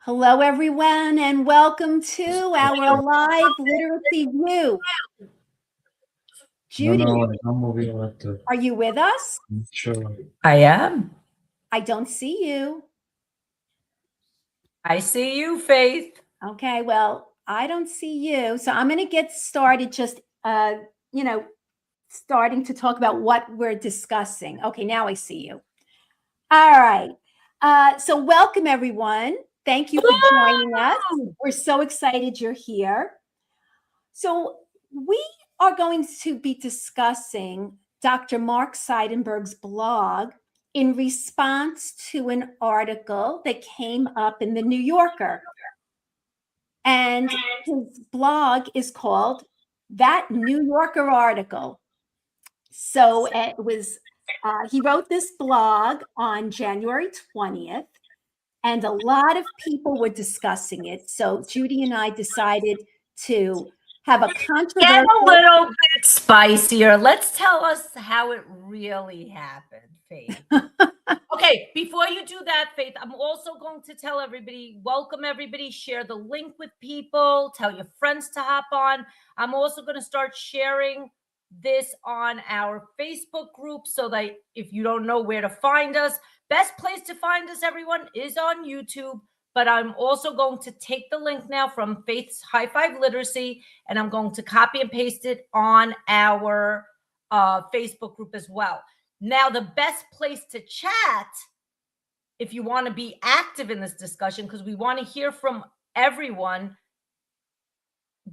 Hello, everyone, and welcome to our live literacy view. Judy, are you with us? Sure. I am. I don't see you. I see you, Faith. Okay, well, I don't see you. So I'm going to get started just, starting to talk about what we're discussing. Okay, now I see you. All right. So welcome, everyone. Thank you for joining us. We're so excited you're here. So we are going to be discussing Dr. Mark Seidenberg's blog in response to an article that came up in the New Yorker. And his blog is called That New Yorker Article. So it was, he wrote this blog on January 20th, and a lot of people were discussing it. So Judy and I decided to have a controversial. Get a little bit spicier. Let's tell us how it really happened, Faith. Okay, before you do that, Faith, I'm also going to tell everybody, welcome everybody, share the link with people, tell your friends to hop on. I'm also going to start sharing this on our Facebook group so that if you don't know where to find us, best place to find us, everyone, is on YouTube. But I'm also going to take the link now from Faith's High Five Literacy, and I'm going to copy and paste it on our Facebook group as well. Now, the best place to chat, if you want to be active in this discussion, because we want to hear from everyone,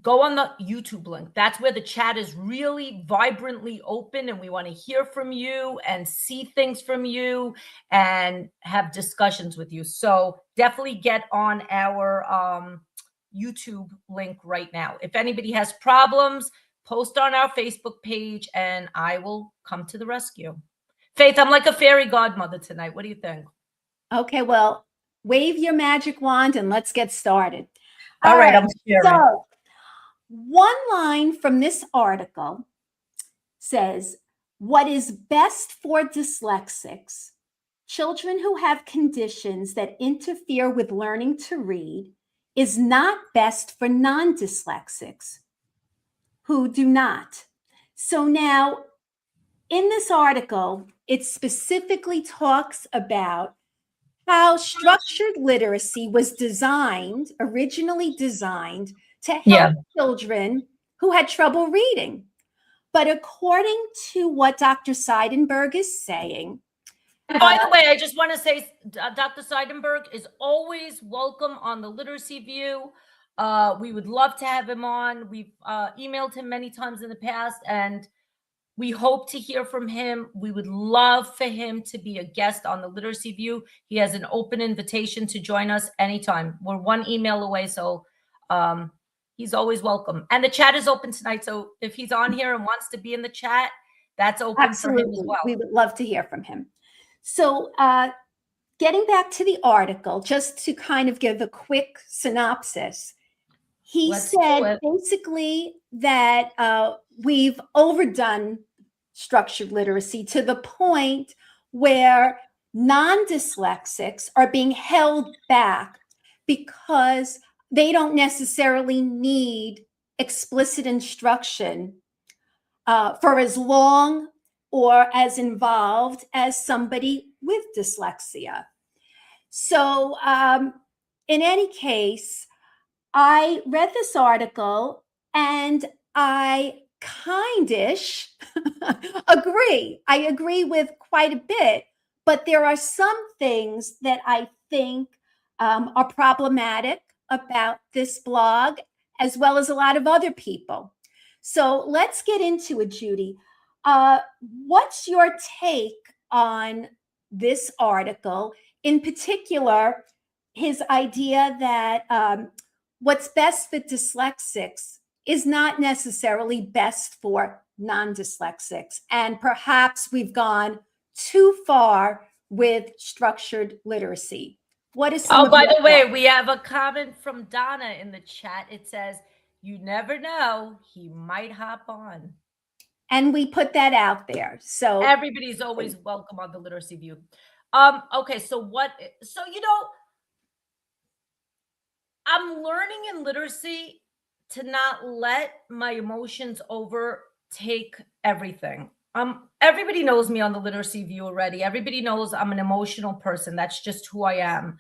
go on the YouTube link. That's where the chat is really vibrantly open, and we want to hear from you and see things from you and have discussions with you. So definitely get on our YouTube link right now. If anybody has problems, post on our Facebook page and I will come to the rescue. Faith, I'm like a fairy godmother tonight. What do you think? Okay, well, wave your magic wand and let's get started. All right, I'm sharing. So, one line from this article says, what is best for dyslexics, children who have conditions that interfere with learning to read, is not best for non-dyslexics who do not. So now, in this article, it specifically talks about how structured literacy was originally designed to help children who had trouble reading. But according to what Dr. Seidenberg is saying. And by the way, I just want to say Dr. Seidenberg is always welcome on the Literacy View. We would love to have him on. We've emailed him many times in the past, and we hope to hear from him. We would love for him to be a guest on the Literacy View. He has an open invitation to join us anytime. We're one email away, so he's always welcome. And the chat is open tonight, so if he's on here and wants to be in the chat, that's open for him as well. We would love to hear from him. So getting back to the article, just to kind of give a quick synopsis, he said basically that we've overdone structured literacy to the point where non-dyslexics are being held back because they don't necessarily need explicit instruction for as long or as involved as somebody with dyslexia. So in any case, I read this article and I kindish agree. I agree with quite a bit, but there are some things that I think are problematic about this blog, as well as a lot of other people. So let's get into it, Judy. What's your take on this article? In particular, his idea that what's best for dyslexics is not necessarily best for non-dyslexics. And perhaps we've gone too far with structured literacy. What is some by the way, we have a comment from Donna in the chat. It says, you never know, he might hop on. And we put that out there. So everybody's always welcome on the Literacy View. Okay, so I'm learning in literacy to not let my emotions overtake everything. Everybody knows me on the Literacy View already. Everybody knows I'm an emotional person. That's just who I am.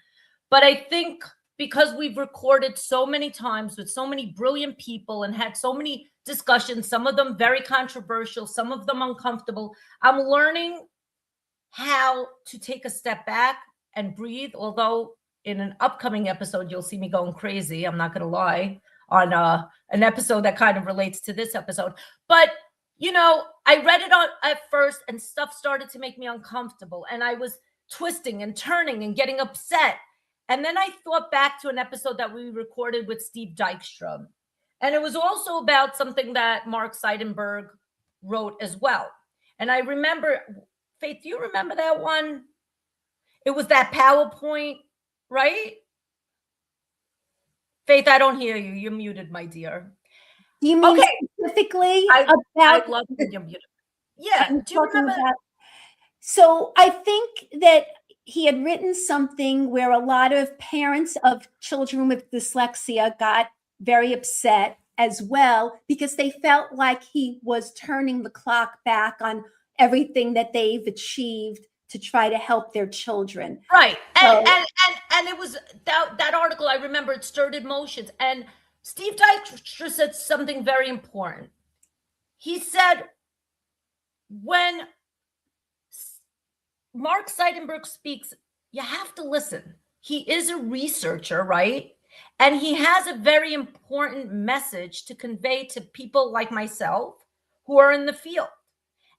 But I think because we've recorded so many times with so many brilliant people and had so many discussions, some of them very controversial, some of them uncomfortable, I'm learning how to take a step back and breathe. Although in an upcoming episode, you'll see me going crazy. I'm not going to lie, on an episode that kind of relates to this episode. But, you know, I read it at first and stuff started to make me uncomfortable. And I was twisting and turning and getting upset. And then I thought back to an episode that we recorded with Steve Dykstra. And it was also about something that Mark Seidenberg wrote as well. And I remember, Faith, do you remember that one? It was that PowerPoint, right? Faith, I don't hear you. You're muted, my dear. Do you mean specifically about? I love that you're muted. Yeah. Do you remember? So I think that he had written something where a lot of parents of children with dyslexia got very upset as well because they felt like he was turning the clock back on everything that they've achieved to try to help their children. Right. And it was that article, I remember, it stirred emotions. And Steve Dykstra said something very important. He said, when Mark Seidenberg speaks, you have to listen. He is a researcher, right? And he has a very important message to convey to people like myself who are in the field.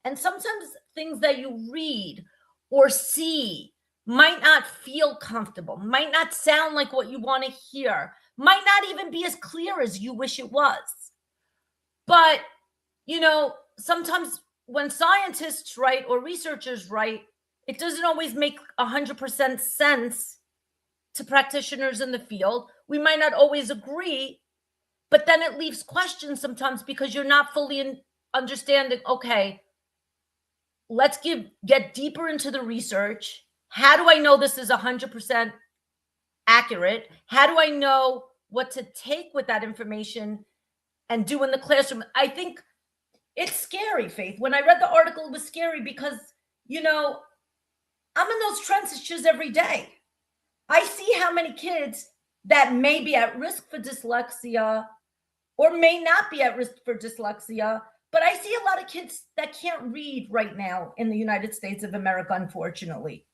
And sometimes things that you read or see might not feel comfortable, might not sound like what you want to hear, might not even be as clear as you wish it was. But, you know, sometimes when scientists write or researchers write, it doesn't always make 100% sense to practitioners in the field. We might not always agree, but then it leaves questions sometimes because you're not fully understanding, okay, let's get deeper into the research. How do I know this is 100% accurate? How do I know what to take with that information and do in the classroom? I think it's scary, Faith. When I read the article, it was scary because, you know, I'm in those trenches every day. I see how many kids that may be at risk for dyslexia or may not be at risk for dyslexia, but I see a lot of kids that can't read right now in the United States of America, unfortunately.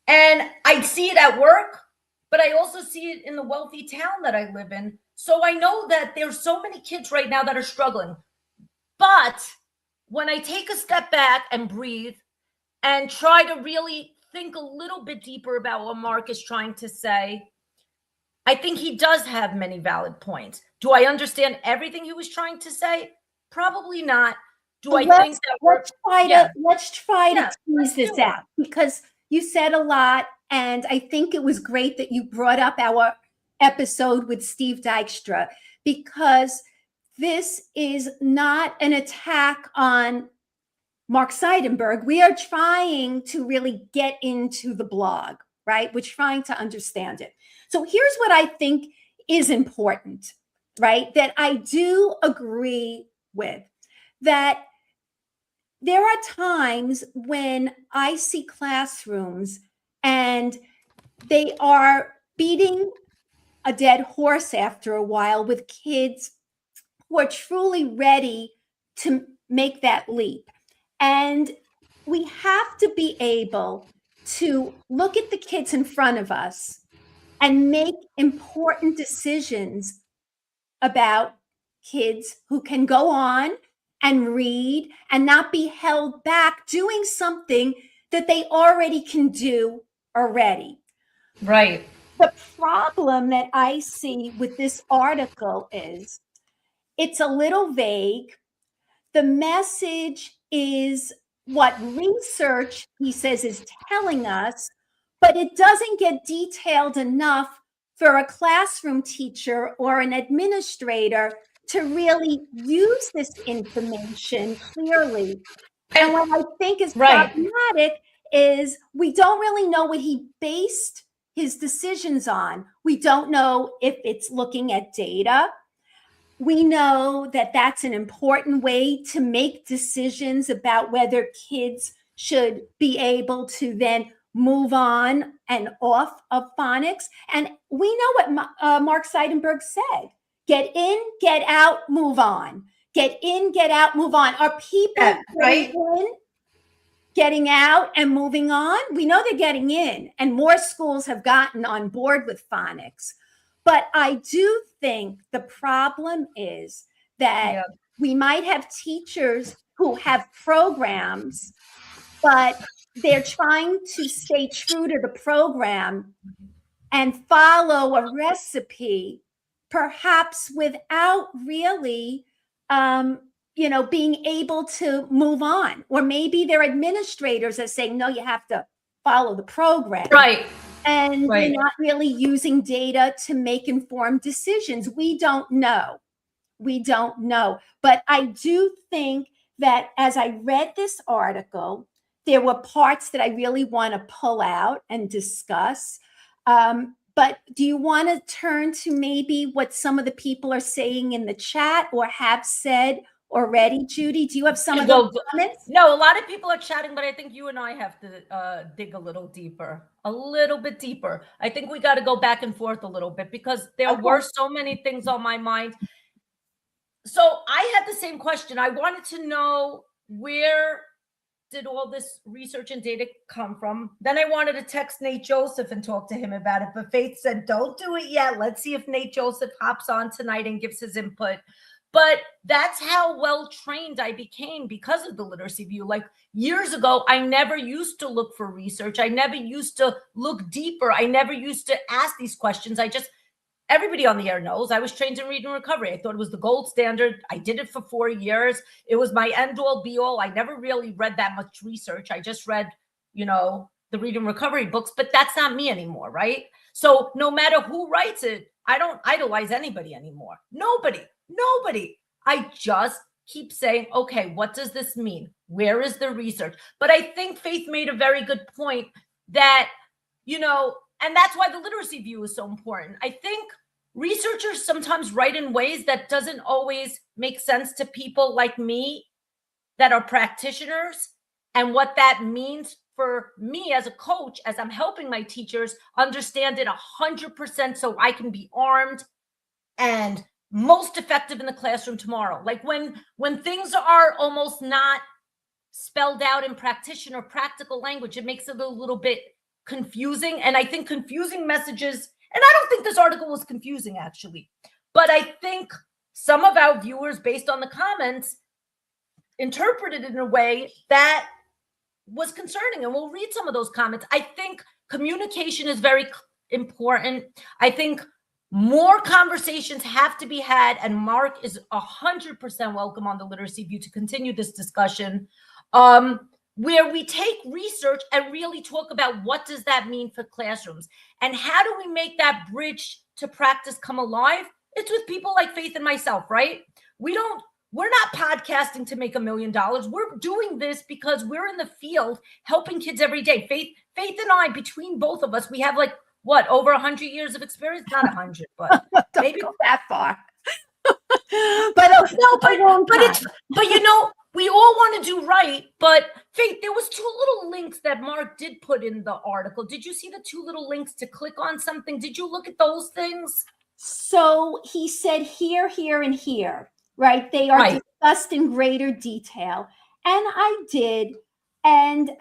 And I see it at work, but I also see it in the wealthy town that I live in. So I know that there's so many kids right now that are struggling. But when I take a step back and breathe and try to really think a little bit deeper about what Mark is trying to say, I think he does have many valid points. Do I understand everything he was trying to say? Probably not. Do I think that let's try to tease this out, because you said a lot, and I think it was great that you brought up our episode with Steve Dykstra, because this is not an attack on Mark Seidenberg. We are trying to really get into the blog, right? We're trying to understand it. So here's what I think is important, right? That I do agree with, that there are times when I see classrooms and they are beating a dead horse after a while with kids who are truly ready to make that leap. And we have to be able to look at the kids in front of us and make important decisions about kids who can go on and read and not be held back doing something that they already can do already. Right. The problem that I see with this article is it's a little vague. The message is what research, he says, is telling us, but it doesn't get detailed enough for a classroom teacher or an administrator to really use this information clearly. And what I think is problematic is we don't really know what he based his decisions on. We don't know if it's looking at data. We know that that's an important way to make decisions about whether kids should be able to then move on and off of phonics. And we know what Mark Seidenberg said: get in, get out, move on. Get in, get out, move on. Are people right? getting out and moving on? We know they're getting in, and more schools have gotten on board with phonics. But I do think the problem is that we might have teachers who have programs, but they're trying to stay true to the program and follow a recipe, perhaps without really being able to move on. Or maybe their administrators are saying, no, you have to follow the program. Right. And they're not really using data to make informed decisions. We don't know. We don't know. But I do think that as I read this article, there were parts that I really want to pull out and discuss. But do you want to turn to maybe what some of the people are saying in the chat or have said already, Judy? Do you have some of those comments? No, a lot of people are chatting, but I think you and I have to dig a little bit deeper. I think we got to go back and forth a little bit because there were so many things on my mind. So I had the same question. I wanted to know, where did all this research and data come from? Then I wanted to text Nate Joseph and talk to him about it, but Faith said, don't do it yet. Let's see if Nate Joseph hops on tonight and gives his input. But that's how well trained I became because of the literacy view. Like years ago, I never used to look for research. I never used to look deeper. I never used to ask these questions. Everybody on the air knows I was trained in reading recovery. I thought it was the gold standard. I did it for 4 years. It was my end all be all. I never really read that much research. I just read, the reading recovery books, but that's not me anymore, right? So no matter who writes it, I don't idolize anybody anymore. Nobody. I just keep saying, okay, what does this mean? Where is the research? But I think Faith made a very good point that, and that's why the literacy view is so important. I think researchers sometimes write in ways that doesn't always make sense to people like me that are practitioners, and what that means for me as a coach, as I'm helping my teachers understand it 100% so I can be armed and most effective in the classroom tomorrow. Like when things are almost not spelled out in practitioner practical language, it makes it a little bit confusing. And I think confusing messages, and I don't think this article was confusing actually, but I think some of our viewers, based on the comments, interpreted it in a way that was concerning. And we'll read some of those comments. I think communication is very important. I think more conversations have to be had, and Mark is 100% welcome on the literacy view to continue this discussion, where we take research and really talk about what does that mean for classrooms and how do we make that bridge to practice come alive. It's with people like Faith and myself, right? We're not podcasting to make $1 million. We're doing this because we're in the field helping kids every day. Faith and I, between both of us, we have over 100 years of experience? Not 100, but maybe go that far. we all want to do right. But Faith, there was 2 little links that Mark did put in the article. Did you see the 2 little links to click on something? Did you look at those things? So he said here, here, and here, right? They are discussed in greater detail. And I did. And,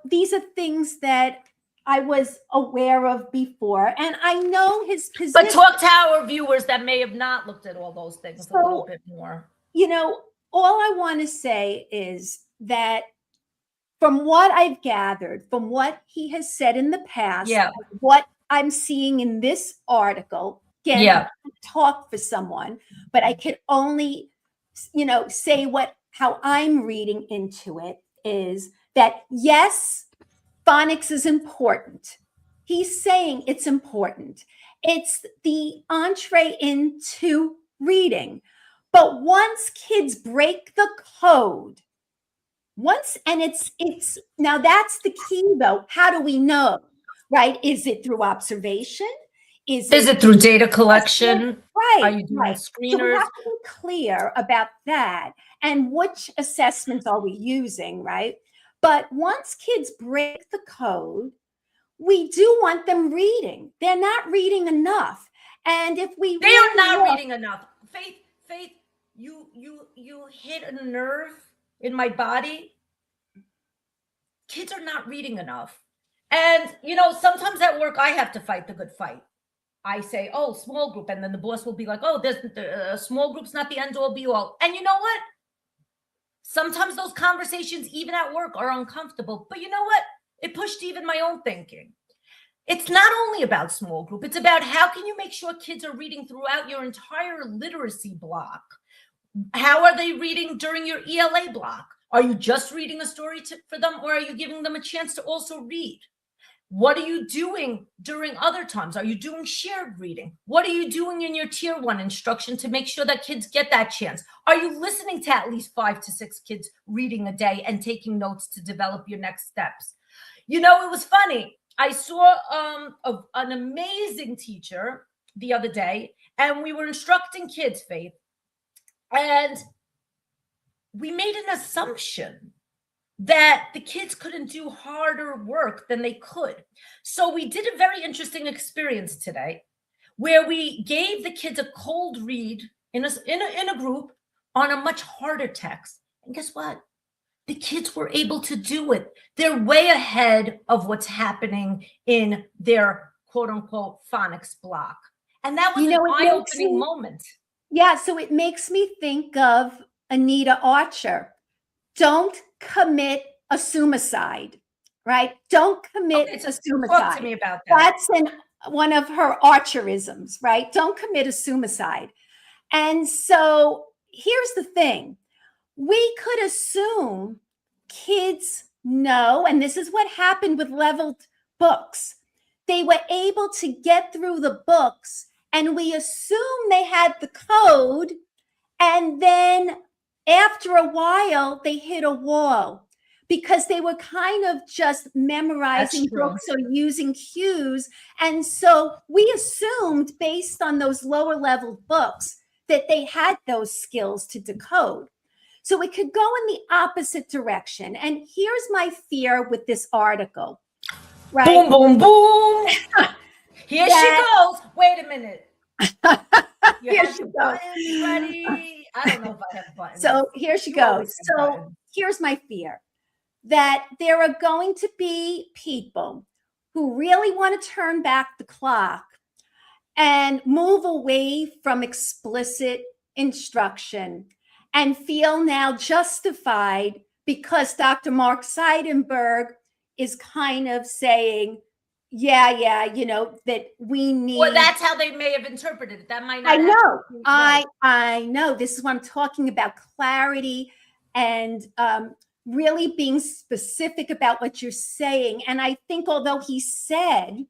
these are things that I was aware of before, and I know his position. But talk to our viewers that may have not looked at all those things a little bit more. All I want to say is that from what I've gathered, from what he has said in the past, what I'm seeing in this article, again, I can't talk for someone, but I could only, say how I'm reading into it is that, yes, phonics is important. He's saying it's important. It's the entree into reading. But once kids break the code, and it's now that's the key though. How do we know? Right? Is it through observation? Is it through data collection? Right. Are you doing screeners? So we have to be clear about that and which assessments are we using, right? But once kids break the code, we do want them reading. They're not reading enough. And if we They are not reading enough. Faith, you hit a nerve in my body. Kids are not reading enough. And, sometimes at work, I have to fight the good fight. I say, oh, small group. And then the boss will be like, oh, there's small group's not the end all be all. And you know what? Sometimes those conversations, even at work, are uncomfortable. But you know what? It pushed even my own thinking. It's not only about small group. It's about how can you make sure kids are reading throughout your entire literacy block? How are they reading during your ELA block? Are you just reading a story for them, or are you giving them a chance to also read? What are you doing during other times? Are you doing shared reading? What are you doing in your tier 1 instruction to make sure that kids get that chance? Are you listening to at least 5 to 6 kids reading a day and taking notes to develop your next steps? It was funny. I saw an amazing teacher the other day, and we were instructing kids, Faith, and we made an assumption that the kids couldn't do harder work than they could. So we did a very interesting experience today where we gave the kids a cold read in a group on a much harder text. And guess what? The kids were able to do it. They're way ahead of what's happening in their quote unquote phonics block. And that was an eye-opening moment. Yeah, so it makes me think of Anita Archer. Don't commit a suicide, right? Don't commit a suicide. Talk to me about that. That's one of her Archerisms, right? Don't commit a suicide. And so here's the thing. We could assume kids know, and this is what happened with leveled books. They were able to get through the books, and we assume they had the code, and then after a while, they hit a wall because they were kind of just memorizing books or using cues. And so we assumed, based on those lower level books, that they had those skills to decode. So it could go in the opposite direction. And here's my fear with this article. Right? Boom, boom, boom. Here she goes. Wait a minute. Here she goes. Ready? I don't know if I have buttons. So here she goes. So here's my fear, that there are going to be people who really want to turn back the clock and move away from explicit instruction and feel now justified because Dr. Mark Seidenberg is kind of saying, that we need. Well, that's how they may have interpreted it. That might not. I know. This is what I'm talking about: clarity and really being specific about what you're saying. And I think, although he said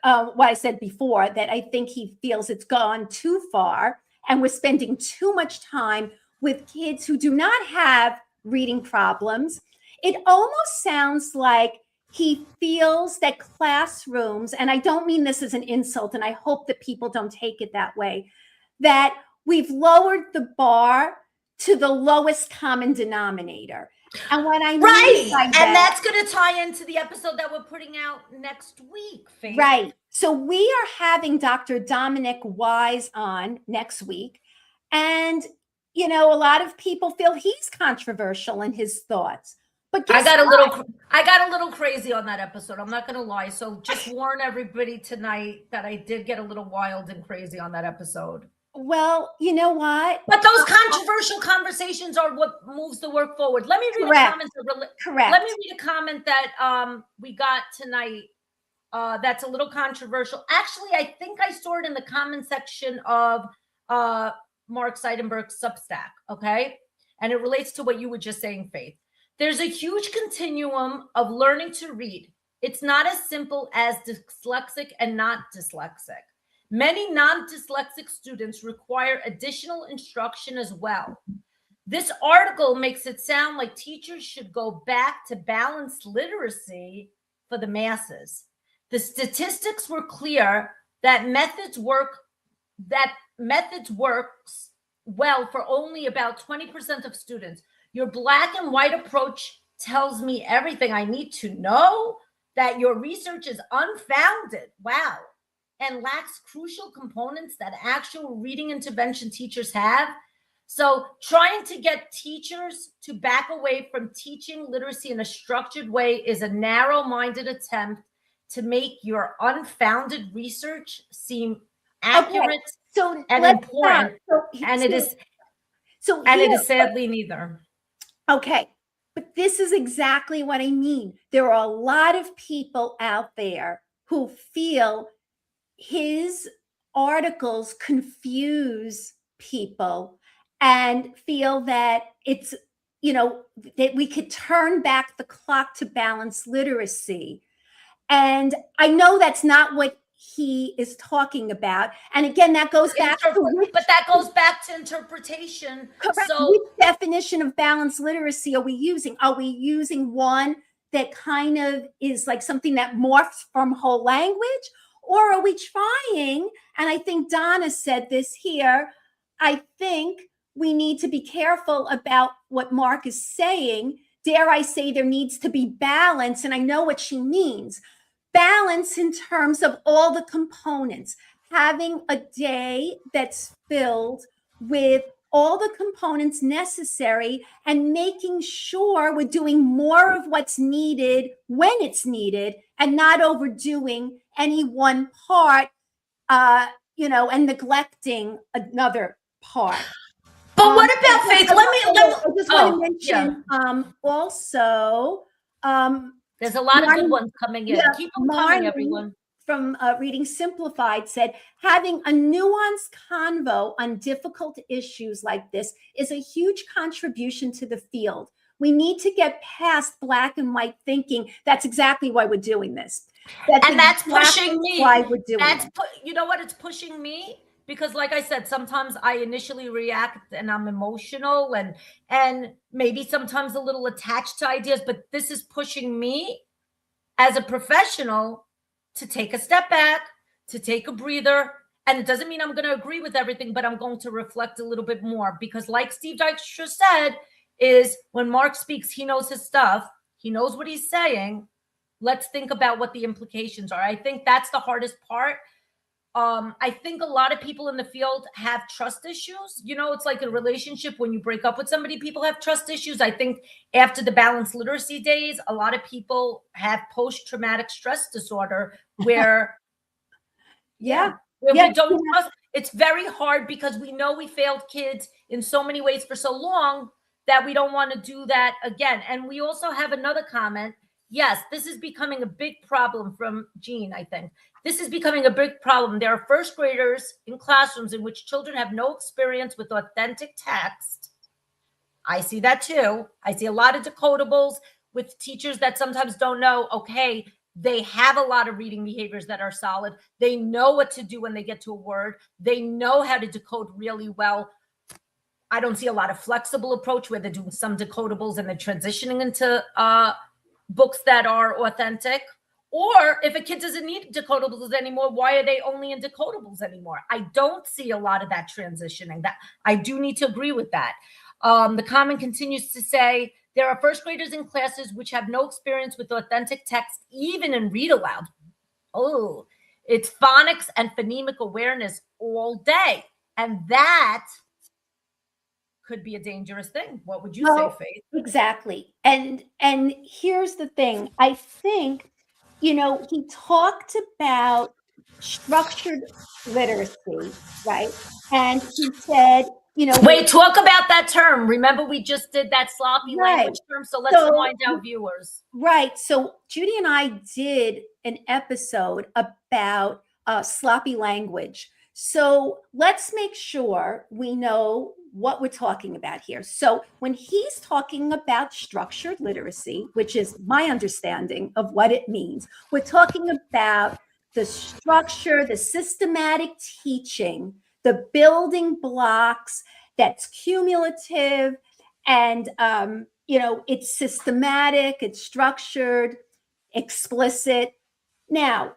what I said before, that I think he feels it's gone too far, and we're spending too much time with kids who do not have reading problems. It almost sounds like he feels that classrooms, and I don't mean this as an insult, and I hope that people don't take it that way, that we've lowered the bar to the lowest common denominator. And what I mean by that, and that's going to tie into the episode that we're putting out next week, Faith. Right. So we are having Dr. Dominic Wise on next week. And, a lot of people feel he's controversial in his thoughts. But I got a little crazy on that episode. I'm not going to lie. So just warn everybody tonight that I did get a little wild and crazy on that episode. Well, you know what? But those controversial conversations are what moves the work forward. Let me read a comment. Correct. Let me read a comment that we got tonight. That's a little controversial. Actually, I think I saw it in the comment section of Mark Seidenberg's Substack. Okay, and it relates to what you were just saying, Faith. There's a huge continuum of learning to read. It's not as simple as dyslexic and not dyslexic. Many non-dyslexic students require additional instruction as well. This article makes it sound like teachers should go back to balanced literacy for the masses. The statistics were clear that methods works well for only about 20% of students. Your black and white approach tells me everything I need to know, that your research is unfounded. Wow. And lacks crucial components that actual reading intervention teachers have. So trying to get teachers to back away from teaching literacy in a structured way is a narrow-minded attempt to make your unfounded research seem accurate and important. It is sadly neither. Okay. But this is exactly what I mean. There are a lot of people out there who feel his articles confuse people and feel that it's, that we could turn back the clock to balance literacy. And I know that's not what he is talking about. And again, that goes back to interpretation. Correct. So which definition of balanced literacy are we using? Are we using one that kind of is like something that morphs from whole language? Or are we trying, and I think Donna said this here, I think we need to be careful about what Mark is saying. Dare I say there needs to be balance, and I know what she means. Balance in terms of all the components, having a day that's filled with all the components necessary and making sure we're doing more of what's needed when it's needed and not overdoing any one part, and neglecting another part. But what about Faith? I just want to mention also, there's a lot of good ones coming in. Keep them coming, everyone. From Reading Simplified said, having a nuanced convo on difficult issues like this is a huge contribution to the field. We need to get past black and white thinking. That's exactly why we're doing this. That's pushing me. Why we're doing it. You know what? It's pushing me because, like I said, sometimes I initially react and I'm emotional and maybe sometimes a little attached to ideas, but this is pushing me as a professional to take a step back, to take a breather. And it doesn't mean I'm going to agree with everything, but I'm going to reflect a little bit more because like Steve Dykstra said, is when Mark speaks, he knows his stuff. He knows what he's saying. Let's think about what the implications are. I think that's the hardest part. I think a lot of people in the field have trust issues. It's like a relationship. When you break up with somebody, people have trust issues. I think after the balanced literacy days, a lot of people have post-traumatic stress disorder where, we don't trust. It's very hard because we know we failed kids in so many ways for so long that we don't want to do that again. And we also have another comment. Yes, this is becoming a big problem from Jean, I think. This is becoming a big problem. There are first graders in classrooms in which children have no experience with authentic text. I see that too. I see a lot of decodables with teachers that sometimes don't know, okay, they have a lot of reading behaviors that are solid. They know what to do when they get to a word. They know how to decode really well. I don't see a lot of flexible approach where they're doing some decodables and they're transitioning into books that are authentic. Or if a kid doesn't need decodables anymore, why are they only in decodables anymore? I don't see a lot of that transitioning. That I do need to agree with that. The comment continues to say, there are first graders in classes which have no experience with authentic text, even in read aloud. Oh, it's phonics and phonemic awareness all day. And that could be a dangerous thing. What would you say, Faith? Exactly. And here's the thing. I think, he talked about structured literacy, right? And he said, wait, talk about that term. Remember, we just did that sloppy language term. So let's remind our viewers. Right. So Judy and I did an episode about sloppy language. So let's make sure we know what we're talking about here. So when he's talking about structured literacy, which is my understanding of what it means, we're talking about the structure, the systematic teaching, the building blocks that's cumulative and, it's systematic, it's structured, explicit. Now,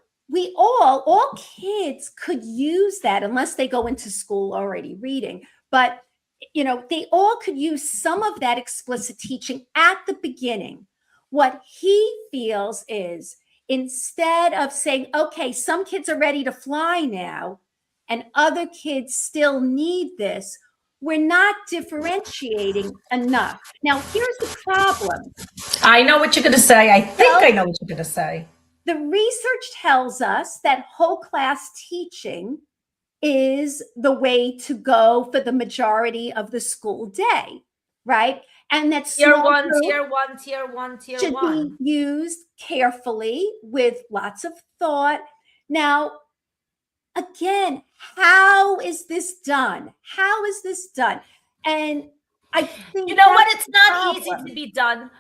all kids could use that unless they go into school already reading. But, they all could use some of that explicit teaching at the beginning. What he feels is, instead of saying, okay, some kids are ready to fly now and other kids still need this, we're not differentiating enough. Now, here's the problem. I know what you're going to say. I think I know what you're going to say. The research tells us that whole class teaching is the way to go for the majority of the school day, right? And that tier one should be used carefully with lots of thought. Now, again, how is this done? How is this done? And I think what? It's not easy to be done.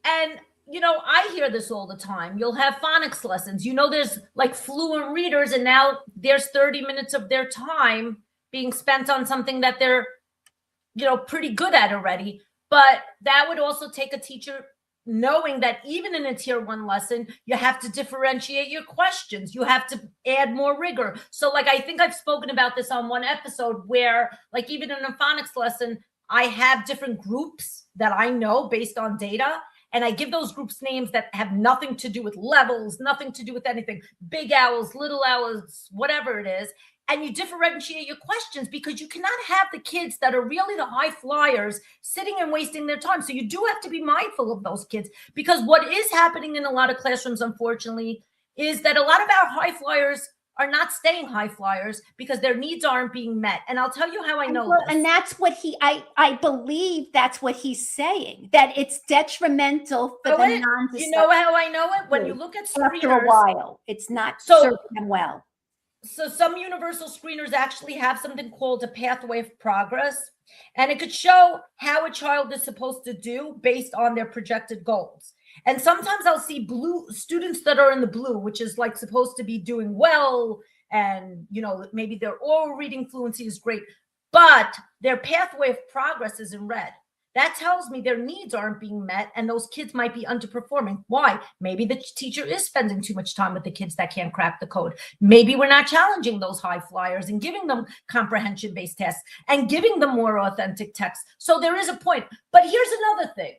And I hear this all the time. You'll have phonics lessons. There's like fluent readers, and now there's 30 minutes of their time being spent on something that they're, pretty good at already. But that would also take a teacher knowing that even in a tier 1 lesson, you have to differentiate your questions. You have to add more rigor. So like, I think I've spoken about this on one episode where, like, even in a phonics lesson, I have different groups that I know based on data. And I give those groups names that have nothing to do with levels, nothing to do with anything. Big owls, little owls, whatever it is. And you differentiate your questions, because you cannot have the kids that are really the high flyers sitting and wasting their time. So you do have to be mindful of those kids, because what is happening in a lot of classrooms, unfortunately, is that a lot of our high flyers are not staying high flyers because their needs aren't being met. And I'll tell you how I know this. And that's what I believe that's what he's saying, that it's detrimental for the non-dyslexic. You know how I know it? When you look at screeners. After a while, it's not serving them well. So some universal screeners actually have something called a pathway of progress, and it could show how a child is supposed to do based on their projected goals. And sometimes I'll see blue students that are in the blue, which is like supposed to be doing well. And, maybe their oral reading fluency is great, but their pathway of progress is in red. That tells me their needs aren't being met, and those kids might be underperforming. Why? Maybe the teacher is spending too much time with the kids that can't crack the code. Maybe we're not challenging those high flyers and giving them comprehension-based tests and giving them more authentic text. So there is a point. But here's another thing.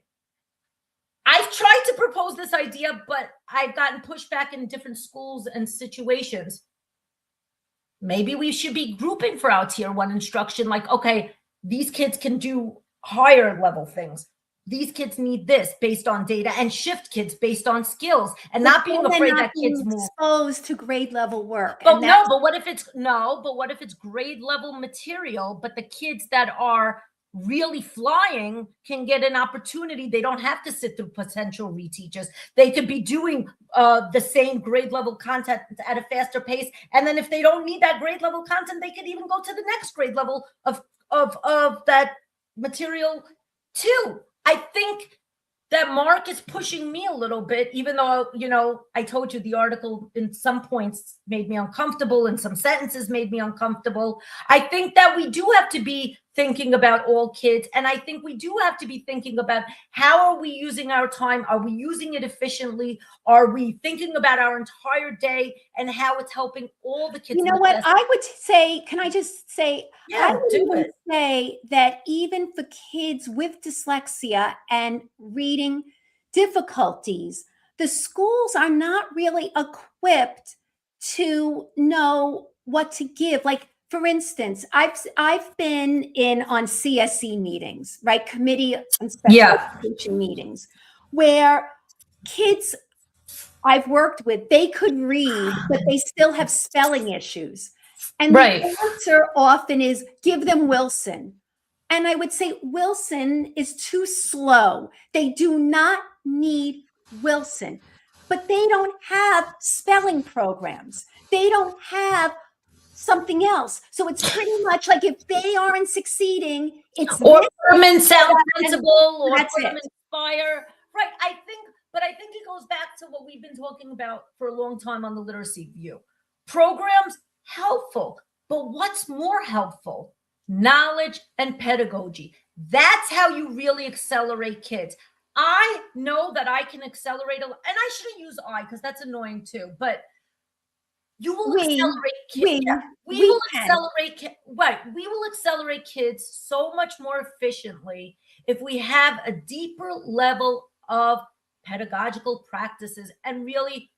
I've tried to propose this idea, but I've gotten pushback in different schools and situations. Maybe we should be grouping for our tier 1 instruction. Like, okay, these kids can do higher level things. These kids need this based on data, and shift kids based on skills, and not being afraid that kids move exposed to grade level work. But what if it's grade level material, but the kids that are really flying can get an opportunity? They don't have to sit through potential reteachers. They could be doing the same grade level content at a faster pace. And then if they don't need that grade level content, they could even go to the next grade level of that material too. I think that Mark is pushing me a little bit, even though, I told you the article in some points made me uncomfortable and some sentences made me uncomfortable. I think that we do have to be thinking about all kids. And I think we do have to be thinking about, how are we using our time? Are we using it efficiently? Are we thinking about our entire day and how it's helping all the kids? You know what I would say? Can I just say, I would even say that even for kids with dyslexia and reading difficulties, the schools are not really equipped to know what to give. Like, for instance, I've been on CSE meetings, right? Committee on Special Education meetings, where kids I've worked with, they could read, but they still have spelling issues. And the answer often is, give them Wilson. And I would say Wilson is too slow. They do not need Wilson, but they don't have spelling programs. They don't have something else. So it's pretty much like, if they aren't succeeding, it's or Furman Sound Principle or Furman Inspire. Right. I think it goes back to what we've been talking about for a long time on the literacy view. Programs, helpful, but what's more helpful? Knowledge and pedagogy. That's how you really accelerate kids. I know that I can accelerate, and I shouldn't use I because that's annoying too, but You will accelerate kids. We will accelerate kids so much more efficiently if we have a deeper level of pedagogical practices and really.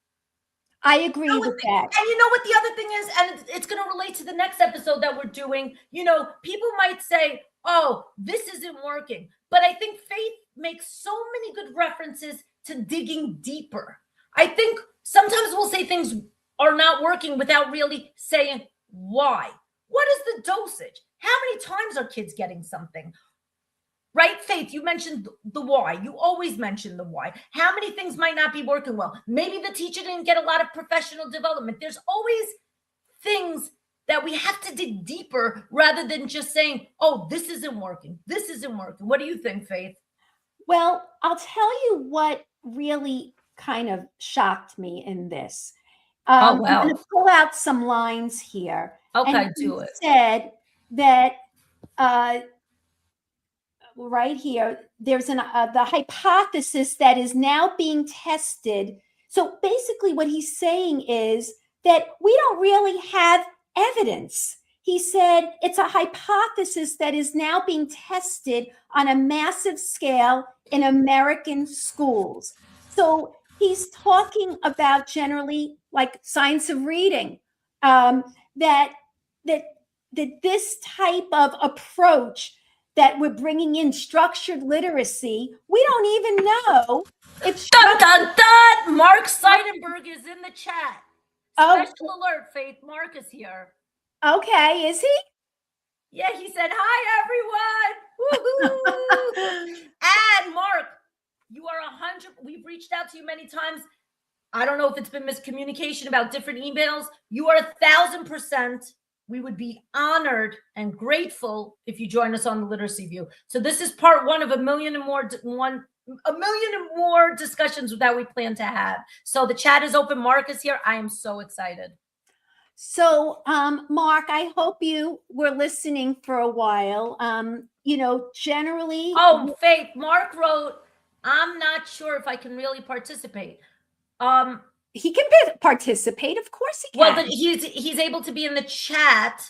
I agree with that. And you know what the other thing is, and it's going to relate to the next episode that we're doing. People might say, oh, this isn't working. But I think Faith makes so many good references to digging deeper. I think sometimes we'll say things are not working without really saying why. What is the dosage? How many times are kids getting something? Right, Faith, you mentioned the why. You always mention the why. How many things might not be working well? Maybe the teacher didn't get a lot of professional development. There's always things that we have to dig deeper rather than just saying, oh, this isn't working. This isn't working. What do you think, Faith? Well, I'll tell you what really kind of shocked me in this. Oh, wow. I'm going to pull out some lines here. Okay, and do it. Said that right here, there's the hypothesis that is now being tested. So basically what he's saying is that we don't really have evidence. He said it's a hypothesis that is now being tested on a massive scale in American schools. So he's talking about generally like science of reading, that this type of approach that we're bringing in structured literacy, we don't even know if dun, dun, dun! Mark Seidenberg is in the chat. Special alert, Faith. Mark is here. Okay, is he? Yeah, he said, hi, everyone. Woohoo! And Mark, you are 100. We've reached out to you many times. I don't know if it's been miscommunication about different emails. You are 1,000%. We would be honored and grateful if you join us on the Literacy View. So this is part one of a million and more discussions that we plan to have. So the chat is open. Mark is here. I am so excited. So, Mark, I hope you were listening for a while. Generally. Oh, Faith, Mark wrote, I'm not sure if I can really participate. He can participate. Of course he can. Well, he's able to be in the chat.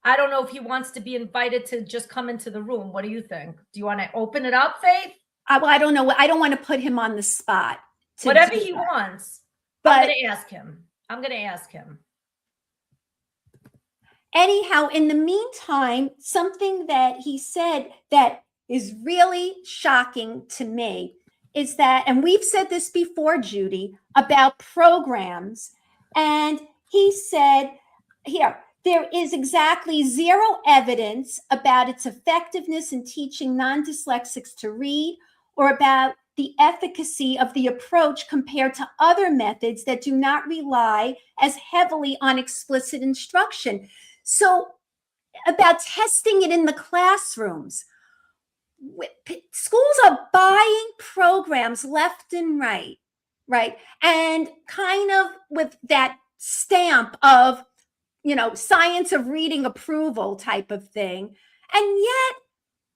I don't know if he wants to be invited to just come into the room. What do you think? Do you want to open it up, Faith? Well, I don't know. I don't want to put him on the spot. Whatever he wants. But I'm going to ask him. Anyhow, in the meantime, something that he said that is really shocking to me is that, and we've said this before, Judy, about programs, and he said here, there is exactly zero evidence about its effectiveness in teaching non-dyslexics to read or about the efficacy of the approach compared to other methods that do not rely as heavily on explicit instruction. So about testing it in the classrooms. Schools are buying programs left and right, and kind of with that stamp of, science of reading approval type of thing. And yet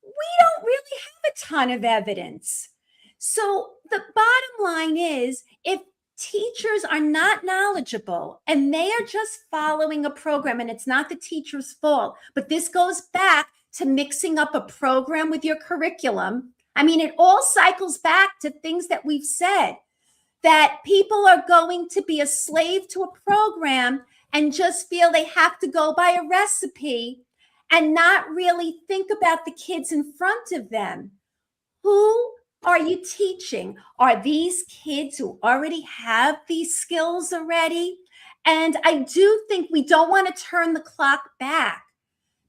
we don't really have a ton of evidence. So the bottom line is, if teachers are not knowledgeable and they are just following a program, and it's not the teacher's fault, but this goes back to mixing up a program with your curriculum. I mean, it all cycles back to things that we've said, that people are going to be a slave to a program and just feel they have to go by a recipe and not really think about the kids in front of them. Who are you teaching? Are these kids who already have these skills already? And I do think we don't want to turn the clock back,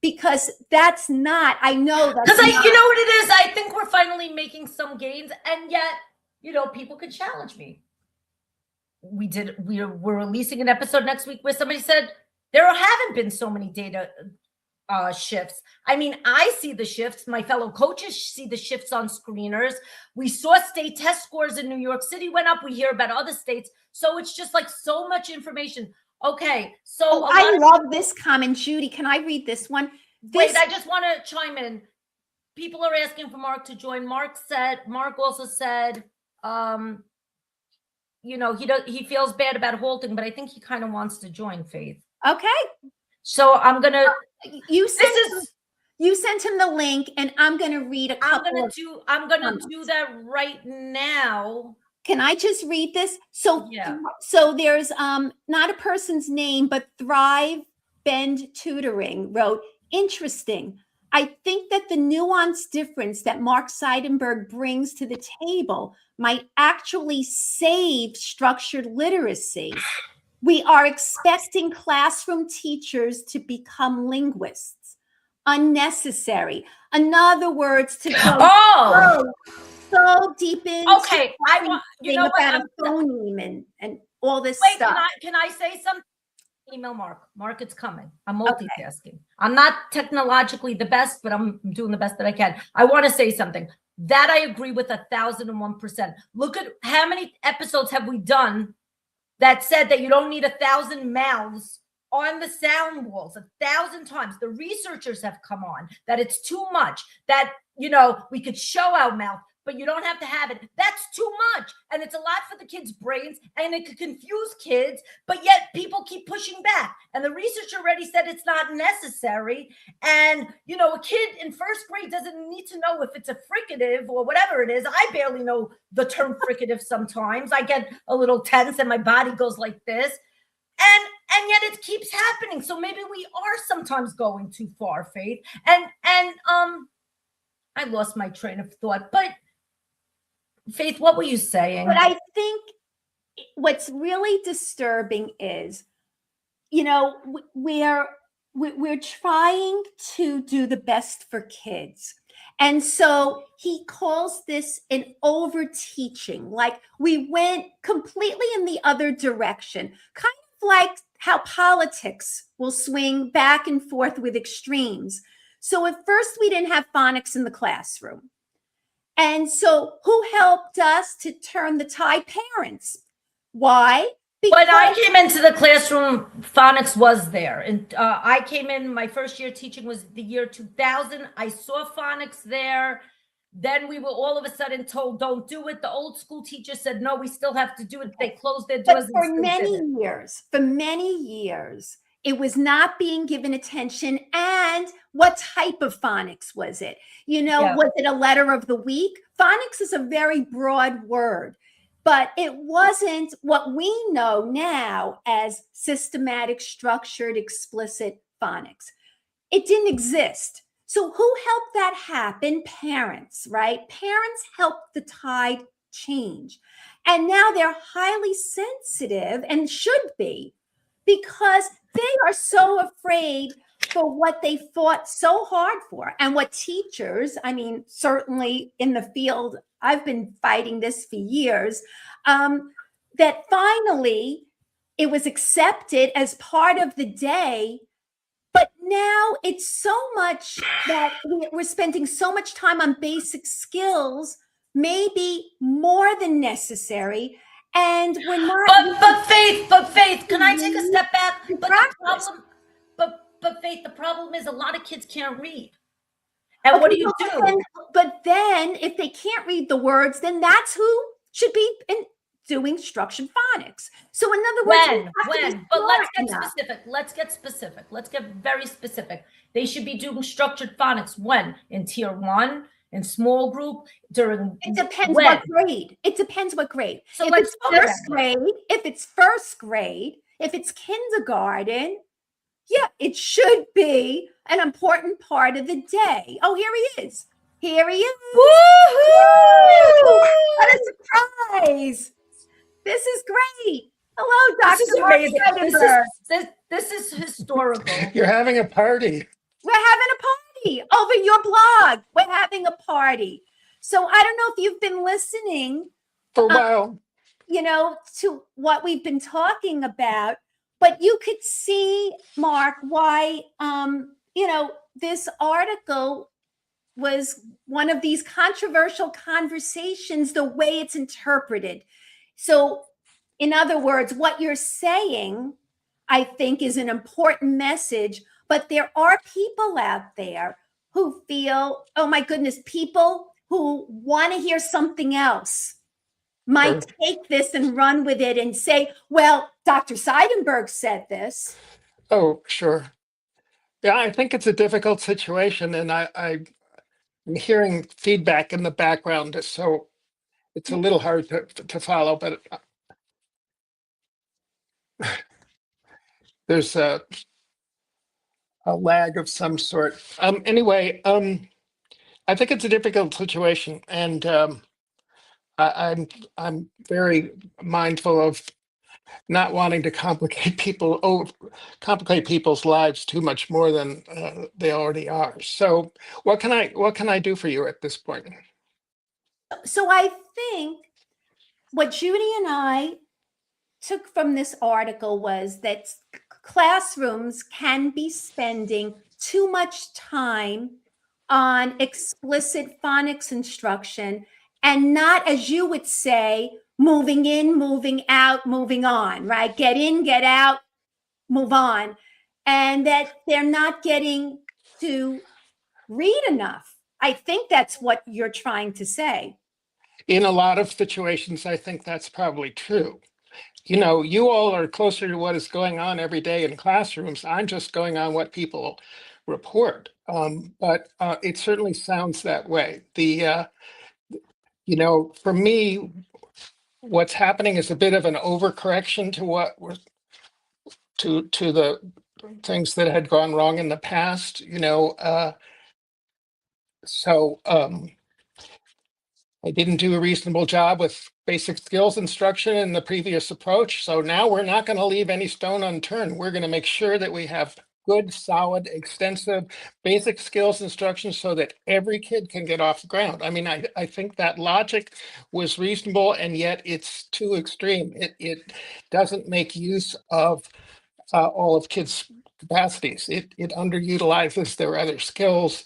because that's not, I know that's because you know what it is? I think we're finally making some gains, and yet, people can challenge me. We're releasing an episode next week where somebody said there haven't been so many data shifts. I mean, I see the shifts. My fellow coaches see the shifts on screeners. We saw state test scores in New York City went up. We hear about other states. So it's just like so much information. Okay, so I love this comment, Judy. Can I read this one? Wait, I just want to chime in. People are asking for Mark to join. Mark also said, he feels bad about halting, but I think he kind of wants to join, Faith. Okay. So I'm gonna. You sent him the link, and I'm gonna read a couple. I'm gonna do that right now. Can I just read this? So yeah. So there's not a person's name, but Thrive Bend Tutoring wrote, interesting. I think that the nuance difference that Mark Seidenberg brings to the table might actually save structured literacy. We are expecting classroom teachers to become linguists. Unnecessary. In other words, to go so deep into okay, I want about a phoneme and all this stuff. Can I say something? Email Mark. Mark, it's coming. I'm multitasking. Okay. I'm not technologically the best, but I'm doing the best that I can. I want to say something that I agree with 1,001%. Look at how many episodes have we done that said that you don't need 1,000 mouths on the sound walls 1,000 times. The researchers have come on that it's too much, that, we could show our mouth, but you don't have to have it. That's too much. And it's a lot for the kids' brains, and it could confuse kids, but yet people keep pushing back. And the research already said it's not necessary. And, a kid in first grade doesn't need to know if it's a fricative or whatever it is. I barely know the term fricative sometimes. I get a little tense and my body goes like this. And yet it keeps happening. So maybe we are sometimes going too far, Faith. And I lost my train of thought, but Faith, what were you saying? But I think what's really disturbing is, we're trying to do the best for kids. And so he calls this an overteaching, like we went completely in the other direction, kind of like how politics will swing back and forth with extremes. So at first we didn't have phonics in the classroom. And so who helped us to turn the tide? Parents. Why? Because when I came into the classroom, phonics was there. And I came in, my first year teaching was the year 2000. I saw phonics there. Then we were all of a sudden told, don't do it. The old school teacher said, no, we still have to do it. They closed their doors. But for many years, it was not being given attention. And what type of phonics was it? Was it a letter of the week? Phonics is a very broad word, but it wasn't what we know now as systematic, structured, explicit phonics. It didn't exist. So who helped that happen? Parents, right? Parents helped the tide change. And now they're highly sensitive and should be, because they are so afraid for what they fought so hard for. And what teachers, certainly in the field, I've been fighting this for years, that finally it was accepted as part of the day. But now it's so much that we're spending so much time on basic skills, maybe more than necessary. And we're not. But Faith, can I take a step back? But Faith, the problem is a lot of kids can't read. And what do you do? But then if they can't read the words, then that's who should be doing structured phonics. So in other words, but let's get specific. Let's get very specific. They should be doing structured phonics when? In tier 1, in small group, during. It depends what grade. So if it's first grade, if it's kindergarten, yeah, it should be an important part of the day. Oh, here he is. Woohoo! What a surprise. This is great. Hello, Dr. This is amazing. This is historical. You're having a party. We're having a party over your blog. We're having a party. So I don't know if you've been listening for a while, to what we've been talking about, but you could see, Mark, why, this article was one of these controversial conversations, the way it's interpreted. So in other words, what you're saying, I think, is an important message, but there are people out there who feel, oh my goodness, people who want to hear something else. might take this and run with it and say, well, Dr. Seidenberg said this. Oh, sure. Yeah, I think it's a difficult situation, and I'm hearing feedback in the background, so it's a little hard to follow, but there's a lag of some sort. Anyway, I think it's a difficult situation, and I'm very mindful of not wanting to complicate people's lives too much more than they already are. So, what can I do for you at this point? So I think what Judy and I took from this article was that classrooms can be spending too much time on explicit phonics instruction and not, as you would say, moving in, moving out, moving on, right? Get in, get out, move on. And that they're not getting to read enough. I think that's what you're trying to say. In a lot of situations, I think that's probably true. You know, you all are closer to what is going on every day in classrooms. I'm just going on what people report. But it certainly sounds that way. You know, for me, what's happening is a bit of an overcorrection to what was to the things that had gone wrong in the past. You know, so I didn't do a reasonable job with basic skills instruction in the previous approach. So now we're not going to leave any stone unturned. We're going to make sure that we have good, solid, extensive basic skills instruction so that every kid can get off the ground. I mean, I think that logic was reasonable, and yet it's too extreme. It doesn't make use of all of kids' capacities. It underutilizes their other skills,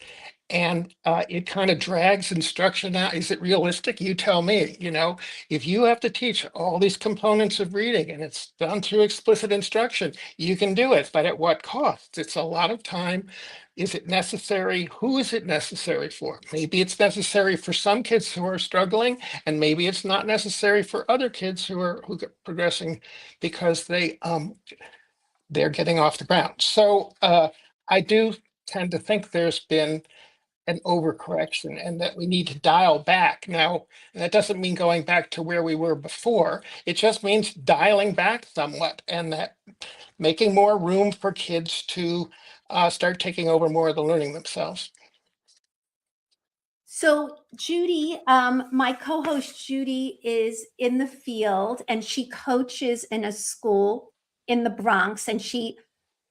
and it kind of drags instruction out. Is it realistic? You tell me. You know, if you have to teach all these components of reading and it's done through explicit instruction, you can do it, but at what cost? It's a lot of time. Is it necessary? Who is it necessary for? Maybe it's necessary for some kids who are struggling, and maybe it's not necessary for other kids who are progressing because they're getting off the ground. So I do tend to think there's been an overcorrection and that we need to dial back. Now, that doesn't mean going back to where we were before. It just means dialing back somewhat, and that making more room for kids to start taking over more of the learning themselves. So Judy, my co-host Judy is in the field and she coaches in a school in the Bronx, and she,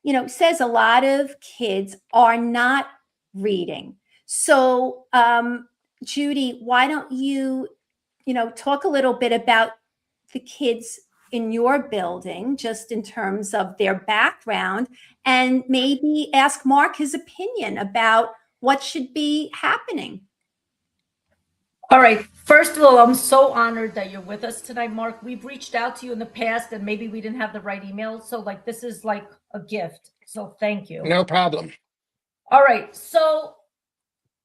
you know, says a lot of kids are not reading. So Judy, why don't you, you know, talk a little bit about the kids in your building, just in terms of their background, and maybe ask Mark his opinion about what should be happening. All right. First of all, I'm so honored that you're with us tonight, Mark. We've reached out to you in the past and maybe we didn't have the right email. So like, this is like a gift. So thank you. No problem. All right. So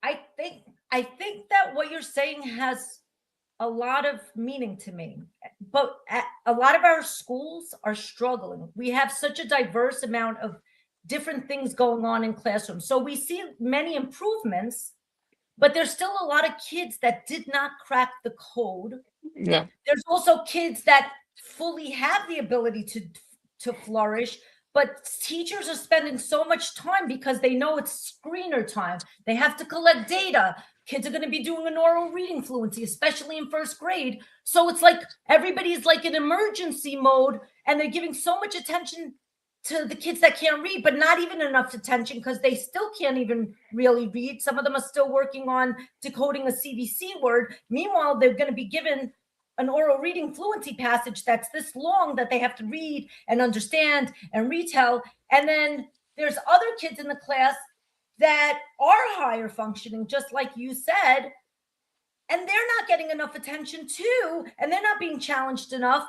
I think that what you're saying has a lot of meaning to me, but a lot of our schools are struggling. We have such a diverse amount of different things going on in classrooms. So we see many improvements, but there's still a lot of kids that did not crack the code. Yeah. There's also kids that fully have the ability to flourish, but teachers are spending so much time because they know it's screener time. They have to collect data. Kids are going to be doing an oral reading fluency, especially in first grade. So it's like everybody's like in emergency mode, and they're giving so much attention to the kids that can't read, but not even enough attention because they still can't even really read. Some of them are still working on decoding a CBC word. Meanwhile, they're going to be given an oral reading fluency passage that's this long that they have to read and understand and retell. And then there's other kids in the class that are higher functioning, just like you said, and they're not getting enough attention too, and they're not being challenged enough.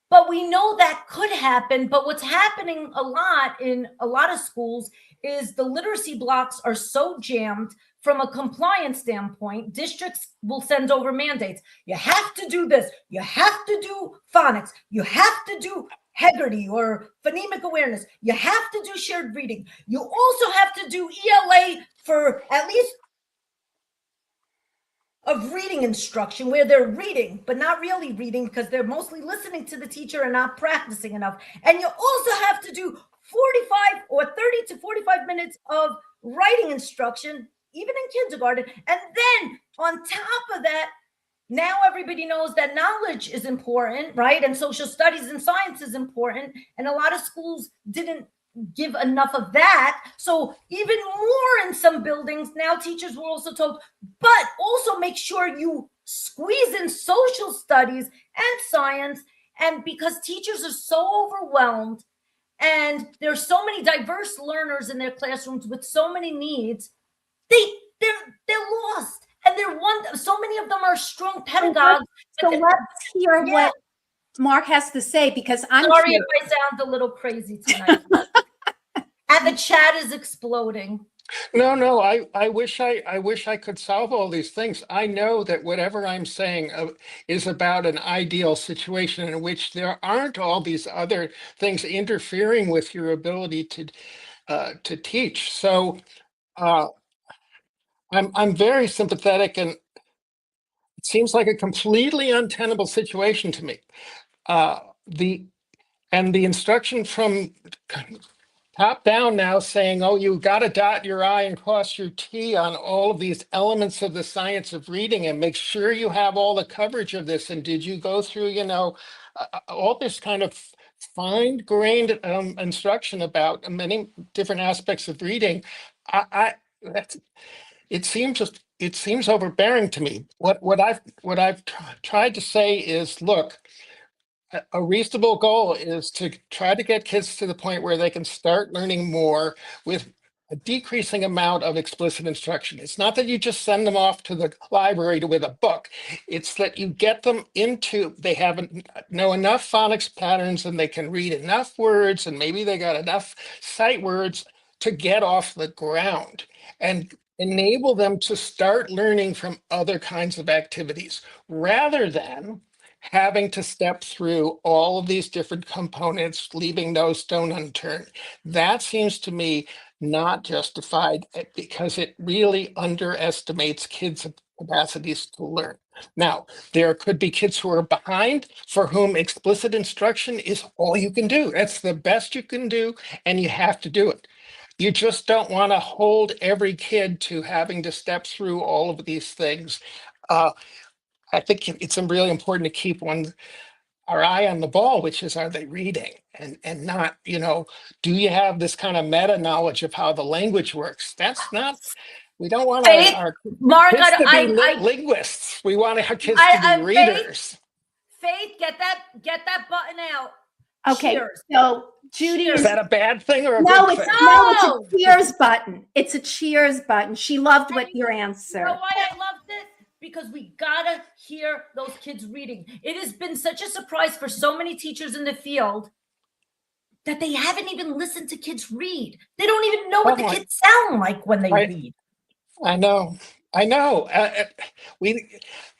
But we know that could happen. But what's happening a lot in a lot of schools is the literacy blocks are so jammed from a compliance standpoint. Districts will send over mandates. You have to do this. You have to do phonics. You have to do Hegarty or phonemic awareness. You have to do shared reading. You also have to do ELA for at least of reading instruction, where they're reading, but not really reading because they're mostly listening to the teacher and not practicing enough. And you also have to do 45 or 30 to 45 minutes of writing instruction, even in kindergarten. And then on top of that, now everybody knows that knowledge is important, right? And social studies and science is important. And a lot of schools didn't give enough of that. So even more in some buildings, now teachers were also told, but also make sure you squeeze in social studies and science. And because teachers are so overwhelmed and there's so many diverse learners in their classrooms with so many needs, they're lost. And so many of them are strong pedagogues. So let's hear what Mark has to say, because I'm sorry if I sound a little crazy tonight. And the chat is exploding. No, I wish I could solve all these things. I know that whatever I'm saying is about an ideal situation in which there aren't all these other things interfering with your ability to teach. So I'm very sympathetic, and it seems like a completely untenable situation to me. The instruction from top down now saying, oh, you got to dot your I and cross your T on all of these elements of the science of reading and make sure you have all the coverage of this. And did you go through, all this kind of fine-grained instruction about many different aspects of reading? It seems overbearing to me. What I've tried to say is, look, a reasonable goal is to try to get kids to the point where they can start learning more with a decreasing amount of explicit instruction. It's not that you just send them off to the library with a book. It's that you get them they know enough phonics patterns and they can read enough words, and maybe they got enough sight words to get off the ground and enable them to start learning from other kinds of activities rather than having to step through all of these different components, leaving no stone unturned. That seems to me not justified because it really underestimates kids' capacities to learn. Now, there could be kids who are behind for whom explicit instruction is all you can do. That's the best you can do, and you have to do it. You just don't want to hold every kid to having to step through all of these things. I think it's really important to keep our eye on the ball, which is, are they reading, and not, do you have this kind of meta knowledge of how the language works? That's not, we don't want our Mark, kids to be linguists. We want our kids to be readers. Faith, get that button out. Okay, cheers. So Judy, is that a bad thing or a no? good It's thing? no, it's a cheers button. It's a cheers button. She loved your answer. You know why I loved it? Because we gotta hear those kids reading. It has been such a surprise for so many teachers in the field that they haven't even listened to kids read. They don't even know what the kids sound like when they read. I know.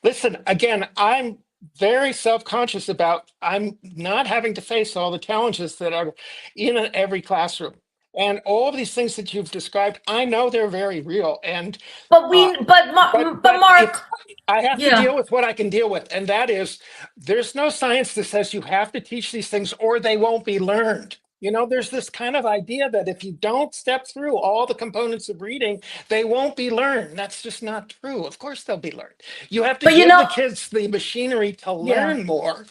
Listen, again, I'm very self-conscious about I'm not having to face all the challenges that are in every classroom. And all of these things that you've described, I know they're very real. And Mark, I have to deal with what I can deal with, and that is, there's no science that says you have to teach these things or they won't be learned. There's this kind of idea that if you don't step through all the components of reading, they won't be learned. That's just not true. Of course they'll be learned. You have to give the kids the machinery to learn more.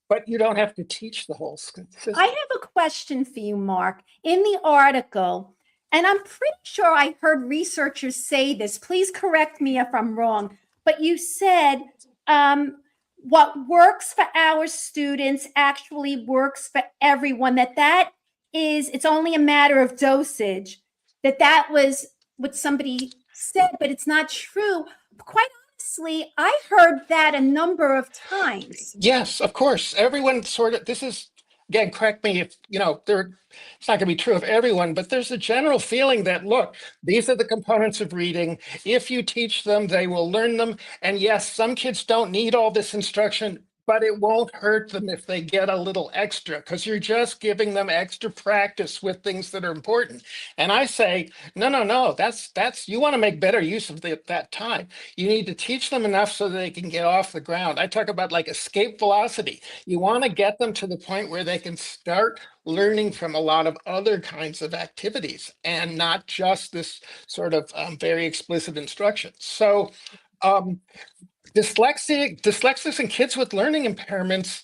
But you don't have to teach the whole system. I have a question for you, Mark. In the article, and I'm pretty sure I heard researchers say this, please correct me if I'm wrong, but you said what works for our students actually works for everyone, it's only a matter of dosage, that was what somebody said, but it's not true. Quite honestly, I heard that a number of times. Yes, of course. Everyone sort of, this is, again, correct me if, it's not going to be true of everyone, but there's a general feeling that, look, these are the components of reading. If you teach them, they will learn them. And yes, some kids don't need all this instruction, but it won't hurt them if they get a little extra, because you're just giving them extra practice with things that are important. And I say, no, that's you want to make better use of that time. You need to teach them enough so that they can get off the ground. I talk about like escape velocity. You want to get them to the point where they can start learning from a lot of other kinds of activities and not just this sort of very explicit instruction. So dyslexics and kids with learning impairments,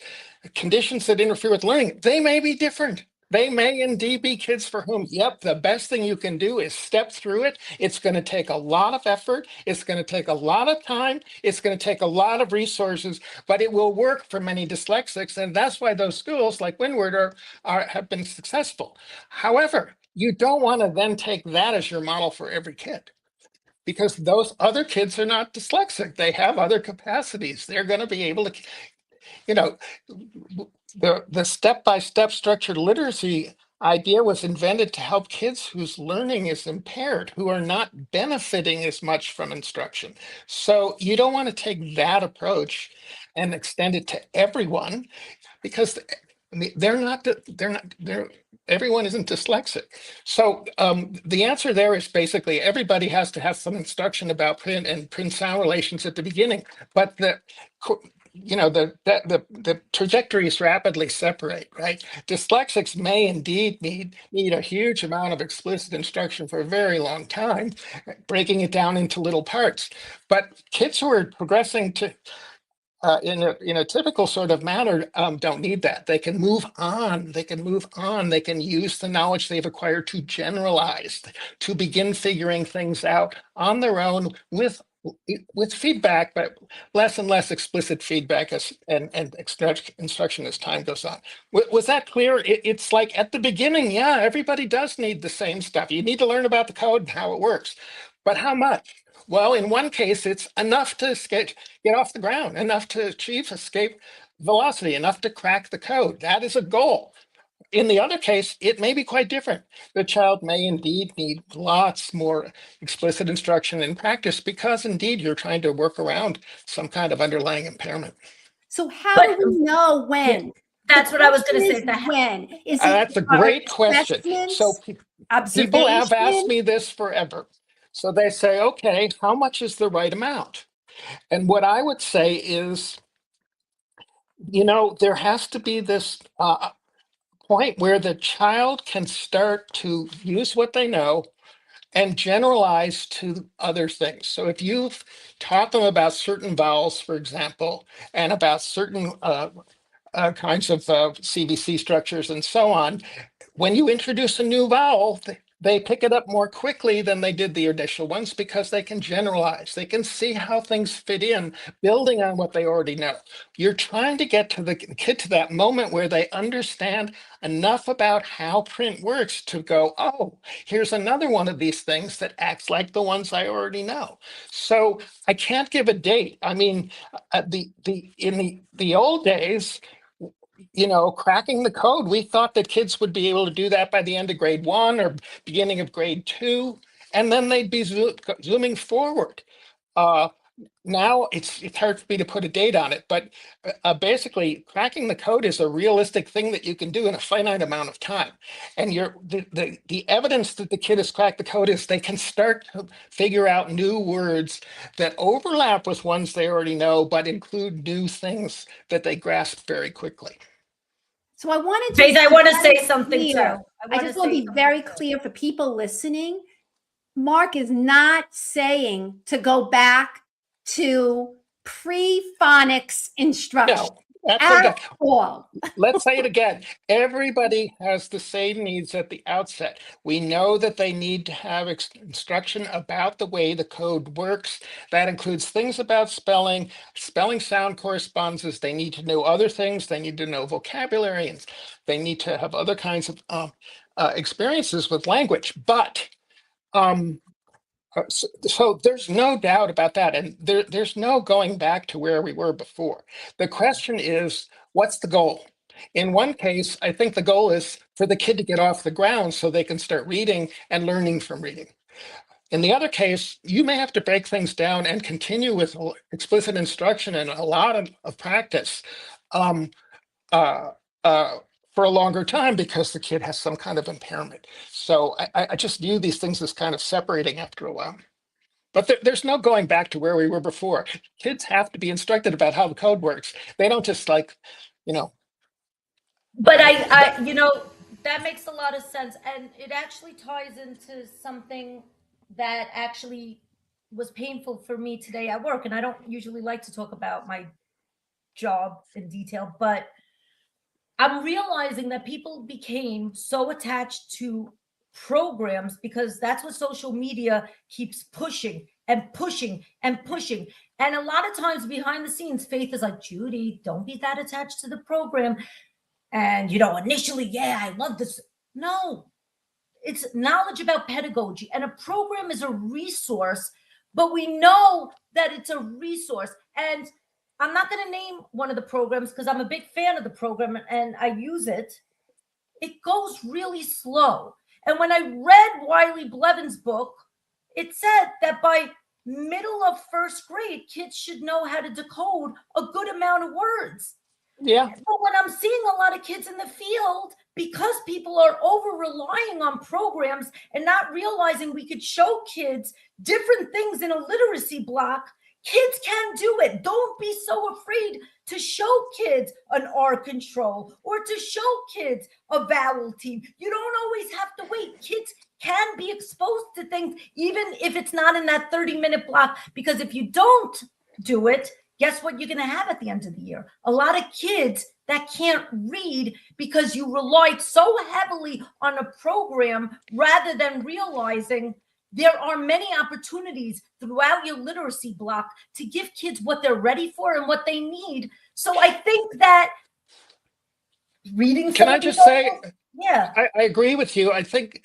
conditions that interfere with learning, they may be different. They may indeed be kids for whom, yep, the best thing you can do is step through it. It's going to take a lot of effort. It's going to take a lot of time. It's going to take a lot of resources, but it will work for many dyslexics. And that's why those schools like Windward have been successful. However, you don't want to then take that as your model for every kid, because those other kids are not dyslexic. They have other capacities. They're going to be able to, the step-by-step structured literacy idea was invented to help kids whose learning is impaired, who are not benefiting as much from instruction. So you don't want to take that approach and extend it to everyone, because everyone isn't dyslexic. So the answer there is basically everybody has to have some instruction about print and print sound relations at the beginning, but the trajectories rapidly separate, right? Dyslexics may indeed need a huge amount of explicit instruction for a very long time, breaking it down into little parts. But kids who are progressing to in a typical sort of manner, don't need that. They can move on. They can use the knowledge they've acquired to generalize, to begin figuring things out on their own with feedback, but less and less explicit feedback and instruction as time goes on. Was that clear? It's like at the beginning, yeah, everybody does need the same stuff. You need to learn about the code and how it works, but how much? Well, in one case, it's enough to get off the ground, enough to achieve escape velocity, enough to crack the code. That is a goal. In the other case, it may be quite different. The child may indeed need lots more explicit instruction and practice, because indeed you're trying to work around some kind of underlying impairment. So how do we know when? That's what I was going to say. When is it? That's a great question. So people have asked me this forever. So they say, okay, how much is the right amount? And what I would say is, there has to be this point where the child can start to use what they know and generalize to other things. So if you've taught them about certain vowels, for example, and about certain kinds of CVC structures and so on, when you introduce a new vowel, they pick it up more quickly than they did the initial ones, because they can generalize. They can see how things fit in, building on what they already know. You're trying to get to the kid to that moment where they understand enough about how print works to go, oh, here's another one of these things that acts like the ones I already know. So I can't give a date. I mean, in the old days, cracking the code, we thought that kids would be able to do that by the end of grade 1 or beginning of grade 2, and then they'd be zooming forward. Now it's hard for me to put a date on it, but basically cracking the code is a realistic thing that you can do in a finite amount of time. And the evidence that the kid has cracked the code is they can start to figure out new words that overlap with ones they already know, but include new things that they grasp very quickly. So I wanted to Faith, I want to say something too. I just want to be very clear for people listening. Mark is not saying to go back to pre-phonics instruction at all. Let's say it again. Everybody has the same needs at the outset. We know that they need to have instruction about the way the code works. That includes things about spelling sound correspondences. They need to know other things. They need to know vocabulary, and they need to have other kinds of experiences with language. But So there's no doubt about that. And there's no going back to where we were before. The question is, what's the goal? In one case, I think the goal is for the kid to get off the ground so they can start reading and learning from reading. In the other case, you may have to break things down and continue with explicit instruction and a lot of practice um, uh, for a longer time because the kid has some kind of impairment. So I just view these things as kind of separating after a while. But there's no going back to where we were before. Kids have to be instructed about how the code works. They don't just like, you know. But I that makes a lot of sense. And it actually ties into something that actually was painful for me today at work. And I don't usually like to talk about my job in detail, but I'm realizing that people became so attached to programs because that's what social media keeps pushing and pushing and pushing. And a lot of times behind the scenes, Faith is like, Judy, don't be that attached to the program. And, initially, yeah, I love this. No, it's knowledge about pedagogy. And a program is a resource, but we know that it's a resource. And I'm not going to name one of the programs because I'm a big fan of the program and I use it. It goes really slow. And when I read Wiley Blevin's book, it said that by middle of first grade, kids should know how to decode a good amount of words. Yeah. But when I'm seeing a lot of kids in the field, because people are over relying on programs and not realizing we could show kids different things in a literacy block, kids can do it. Don't be so afraid to show kids an R control or to show kids a vowel team. You don't always have to wait. Kids can be exposed to things, even if it's not in that 30-minute block, because if you don't do it, guess what you're going to have at the end of the year? A lot of kids that can't read because you relied so heavily on a program rather than realizing there are many opportunities throughout your literacy block to give kids what they're ready for and what they need. So I think that reading. Can I just say, yeah, I agree with you. I think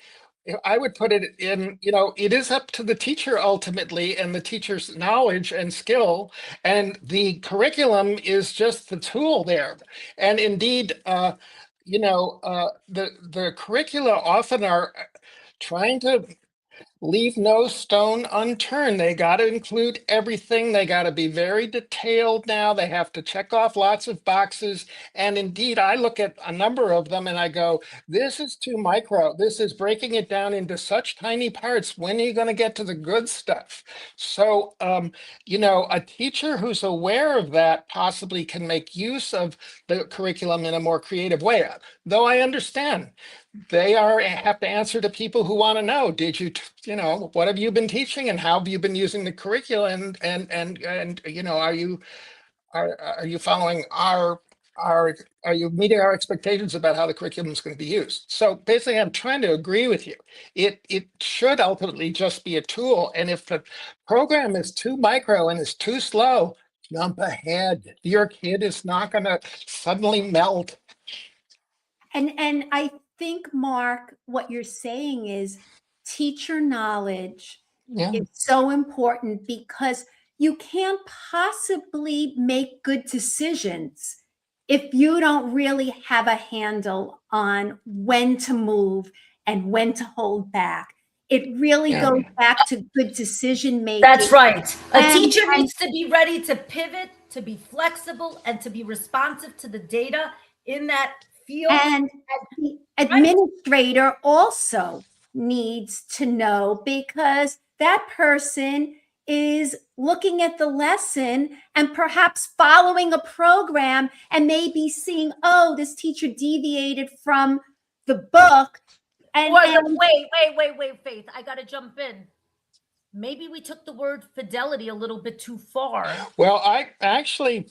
I would put it in, it is up to the teacher ultimately and the teacher's knowledge and skill, and the curriculum is just the tool there. And indeed, the curricula often are trying to leave no stone unturned. They got to include everything. They got to be very detailed now. They have to check off lots of boxes. And indeed, I look at a number of them and I go, this is too micro. This is breaking it down into such tiny parts. When are you going to get to the good stuff? So, a teacher who's aware of that possibly can make use of the curriculum in a more creative way. Though I understand they have to answer to people who want to know, did you, what have you been teaching and how have you been using the curriculum, and are you following are you meeting our expectations about how the curriculum is going to be used? So basically, I'm trying to agree with you. It should ultimately just be a tool, and if the program is too micro and is too slow, jump ahead. Your kid is not going to suddenly melt. And I think, Mark, what you're saying is teacher knowledge is so important because you can't possibly make good decisions if you don't really have a handle on when to move and when to hold back. It really goes back to good decision making. That's right. A teacher needs to be ready to pivot, to be flexible, and to be responsive to the data in that field. And the administrator also needs to know, because that person is looking at the lesson and perhaps following a program and maybe seeing, oh, this teacher deviated from the book. And wait, Faith, I got to jump in. Maybe we took the word fidelity a little bit too far. Well, I actually,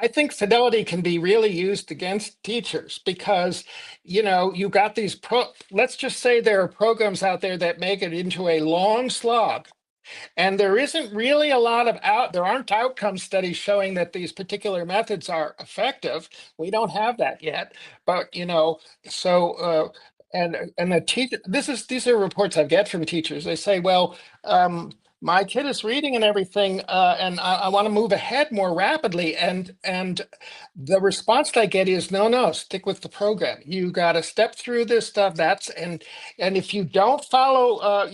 I think fidelity can be really used against teachers because, you got these let's just say there are programs out there that make it into a long slog. And there isn't really a lot of there aren't outcome studies showing that these particular methods are effective. We don't have that yet, but the teacher, these are reports I get from teachers. They say, well, my kid is reading and everything, and I want to move ahead more rapidly. And the response I get is, no, stick with the program. You got to step through this stuff. And if you don't follow,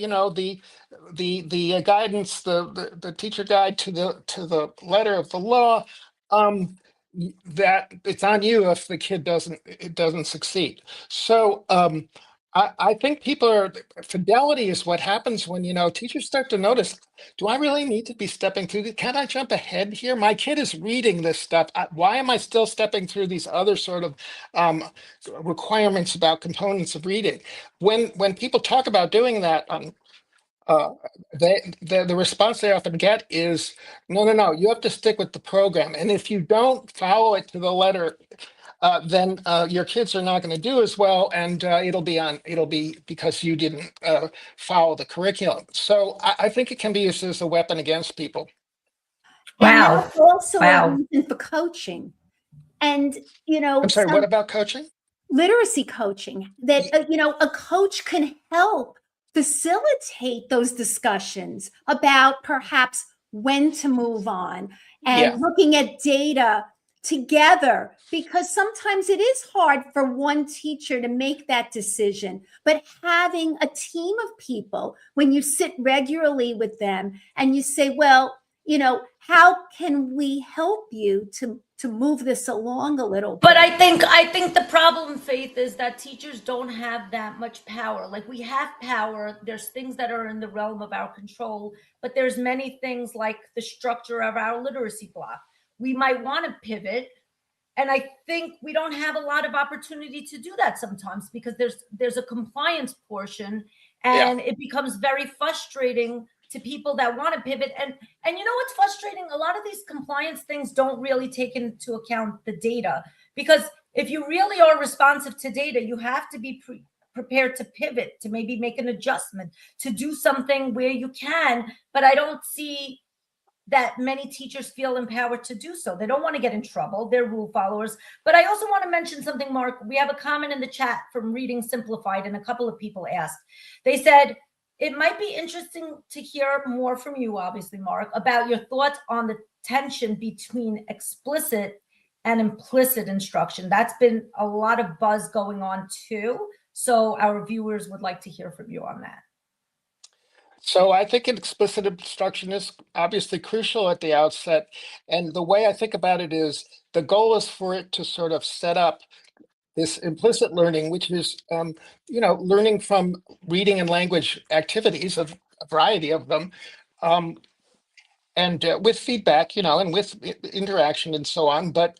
the guidance, the teacher guide to the letter of the law, that it's on you if the kid doesn't succeed. So I think fidelity is what happens when, teachers start to notice, do I really need to be stepping through this? Can't I jump ahead here? My kid is reading this stuff. Why am I still stepping through these other sort of requirements about components of reading? When people talk about doing that, the response they often get is, no, you have to stick with the program. And if you don't follow it to the letter, then your kids are not going to do as well, and it'll be because you didn't follow the curriculum. So I think it can be used as a weapon against people. Wow. And also a reason for coaching. And I'm sorry, what about coaching? Literacy coaching. That a coach can help facilitate those discussions about perhaps when to move on and looking at data together, because sometimes it is hard for one teacher to make that decision. But having a team of people, when you sit regularly with them and you say, well, how can we help you to move this along a little bit? But I think the problem, Faith, is that teachers don't have that much power. Like, we have power. There's things that are in the realm of our control, but there's many things like the structure of our literacy block. We might want to pivot. And I think we don't have a lot of opportunity to do that sometimes, because there's a compliance portion, and it becomes very frustrating to people that want to pivot. And what's frustrating? A lot of these compliance things don't really take into account the data, because if you really are responsive to data, you have to be prepared to pivot, to maybe make an adjustment, to do something where you can. But I don't see that many teachers feel empowered to do so. They don't want to get in trouble. They're rule followers. But I also want to mention something, Mark. We have a comment in the chat from Reading Simplified, and a couple of people asked. They said, it might be interesting to hear more from you, obviously, Mark, about your thoughts on the tension between explicit and implicit instruction. That's been a lot of buzz going on too. So our viewers would like to hear from you on that. So I think explicit instruction is obviously crucial at the outset. And the way I think about it is, the goal is for it to sort of set up this implicit learning, which is, learning from reading and language activities, of a variety of them, and with feedback, and with interaction and so on. But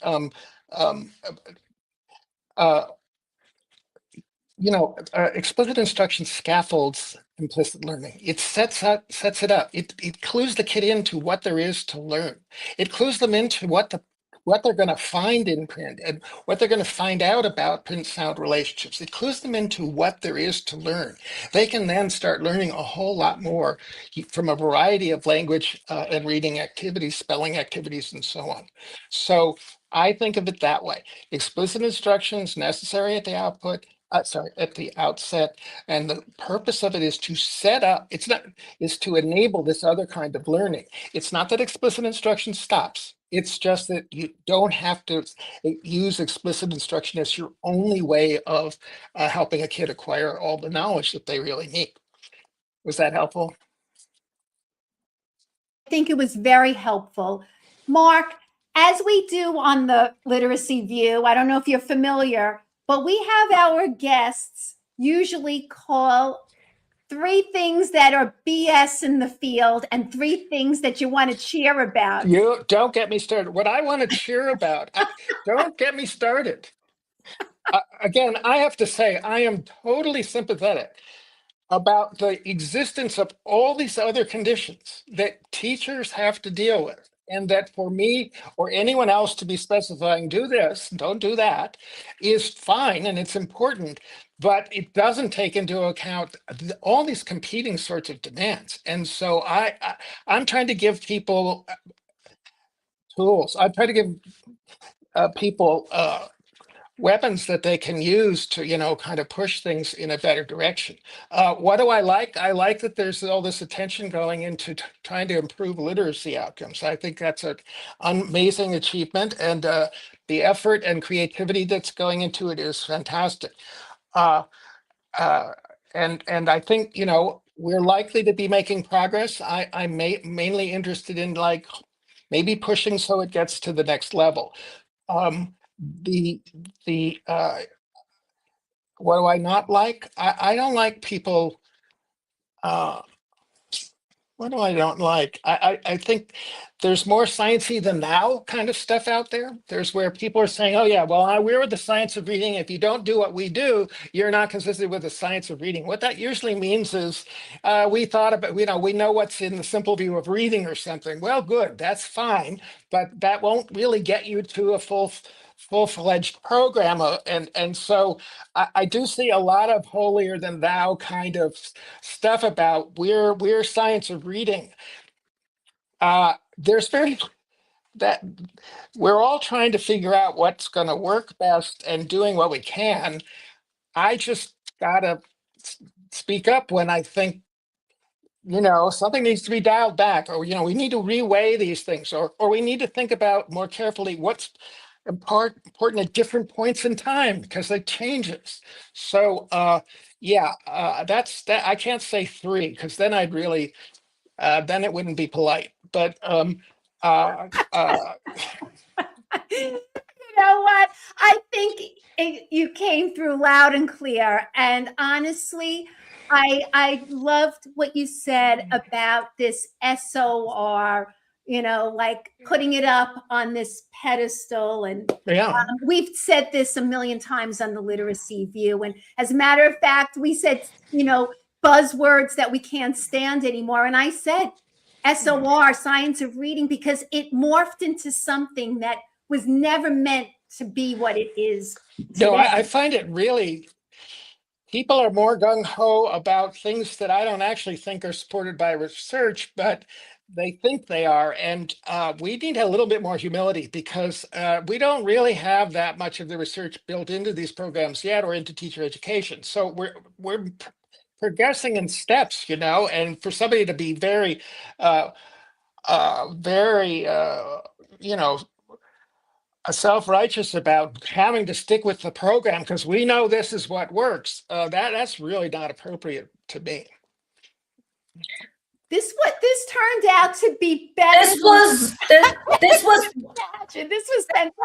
explicit instruction scaffolds implicit learning. It sets it up. It clues the kid into what there is to learn. It clues them into what they're going to find in print and what they're going to find out about print-sound relationships. It clues them into what there is to learn. They can then start learning a whole lot more from a variety of language and reading activities, spelling activities, and so on. So I think of it that way. Explicit instruction is necessary at the at the outset, and the purpose of it is to set up. Is to enable this other kind of learning. It's not that explicit instruction stops. It's just that you don't have to use explicit instruction as your only way of helping a kid acquire all the knowledge that they really need. Was that helpful? I think it was very helpful. Mark, as we do on the Literacy View, I don't know if you're familiar, but we have our guests usually call 3 things that are BS in the field and 3 things that you want to cheer about. You don't get me started. What I want to cheer about, don't get me started. Again, I have to say, I am totally sympathetic about the existence of all these other conditions that teachers have to deal with. And that for me or anyone else to be specifying, do this, don't do that, is fine and it's important, but it doesn't take into account all these competing sorts of demands. And so I'm trying to give people tools. I try to give people weapons that they can use to, kind of push things in a better direction. What do I like? I like that there's all this attention going into trying to improve literacy outcomes. I think that's an amazing achievement, and the effort and creativity that's going into it is fantastic. Uh, uh, and I think, we're likely to be making progress. I'm mainly interested in like maybe pushing so it gets to the next level. The what do I not like? I don't like people. What do I don't like? I think there's more sciencey than thou kind of stuff out there. There's where people are saying, oh yeah, well, we're with the science of reading. If you don't do what we do, you're not consistent with the science of reading. What that usually means is we thought about, we know what's in the simple view of reading or something. Well, good, that's fine, but that won't really get you to a full-fledged program. And so I do see a lot of holier than thou kind of stuff about we're science of reading. There's very that we're all trying to figure out what's going to work best and doing what we can. I just gotta speak up when I think something needs to be dialed back, or we need to reweigh these things, or we need to think about more carefully what's important at different points in time, because it changes. So that's that. I can't say 3 because then I'd really then it wouldn't be polite. But You know what? I think you came through loud and clear. And honestly, I loved what you said about this SOR, like putting it up on this pedestal. And we've said this a million times on the Literacy View. And as a matter of fact, we said, buzzwords that we can't stand anymore. And I said SOR, science of reading, because it morphed into something that was never meant to be what it is today. No, I find it really, people are more gung-ho about things that I don't actually think are supported by research, but they think they are. And we need a little bit more humility, because we don't really have that much of the research built into these programs yet, or into teacher education. So we're progressing in steps, and for somebody to be very, self-righteous about having to stick with the program because we know this is what works, that's really not appropriate to me. This turned out to be better. This was fantastic.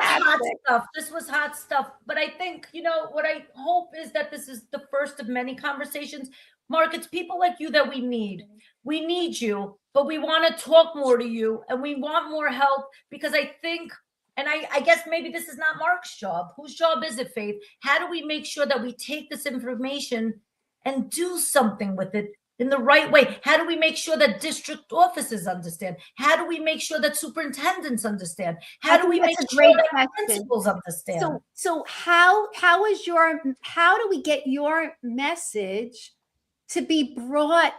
Hot stuff. This was hot stuff. But I think, what I hope is that this is the first of many conversations. Mark, it's people like you that we need. We need you, but we want to talk more to you, and we want more help, because I think, and I guess maybe this is not Mark's job. Whose job is it, Faith? How do we make sure that we take this information and do something with it in the right way? How do we make sure that district offices understand? How do we make sure that superintendents understand? How do we make sure that principals understand? So how do we get your message to be brought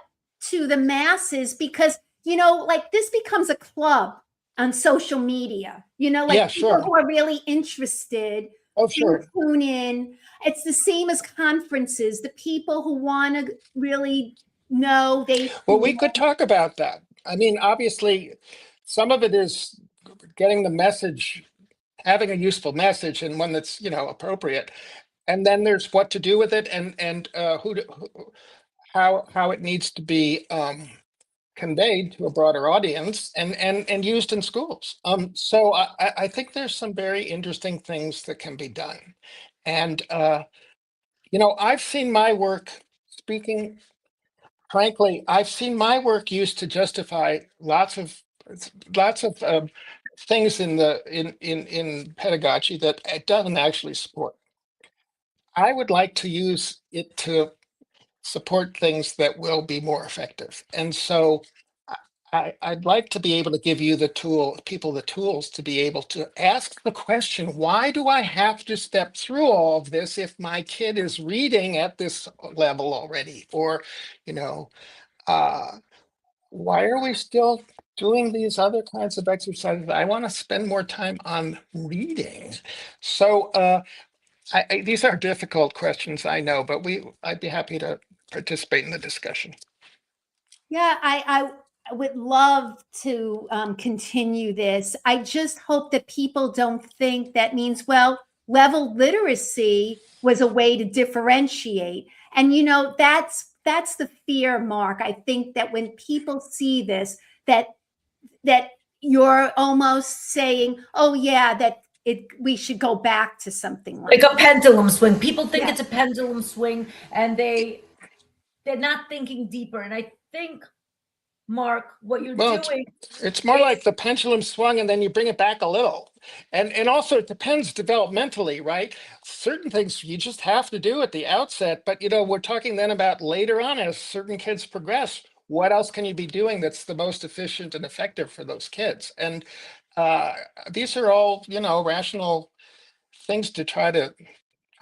to the masses? Because, like this becomes a club on social media, people who are really interested tune in. It's the same as conferences. The people who want to really know, we could talk about that. I mean, obviously, some of it is getting the message, having a useful message, and one that's appropriate. And then there's what to do with it, and how it needs to be conveyed to a broader audience and used in schools. So I think there's some very interesting things that can be done. And I've seen my work, speaking frankly, I've seen my work used to justify lots of things in pedagogy that it doesn't actually support. I would like to use it to support things that will be more effective. And so I'd like to be able to give you people the tools to be able to ask the question, why do I have to step through all of this if my kid is reading at this level already? Or, why are we still doing these other kinds of exercises? I want to spend more time on reading. So These are difficult questions, I know, but I'd be happy to participate in the discussion. Yeah, I would love to continue this. I just hope that people don't think that means, well, level literacy was a way to differentiate. And, you know, that's the fear, Mark. I think that when people see this, that you're almost saying, oh, yeah, that we should go back to something like a pendulum swing. People think Yeah. it's a pendulum swing, and they're not thinking deeper. And I think, Mark, what you're doing, it's more like the pendulum swung and then you bring it back a little. And also it depends developmentally, right? Certain things you just have to do at the outset, but you know, we're talking then about later on as certain kids progress, what else can you be doing that's the most efficient and effective for those kids? And these are all, you know, rational things to try to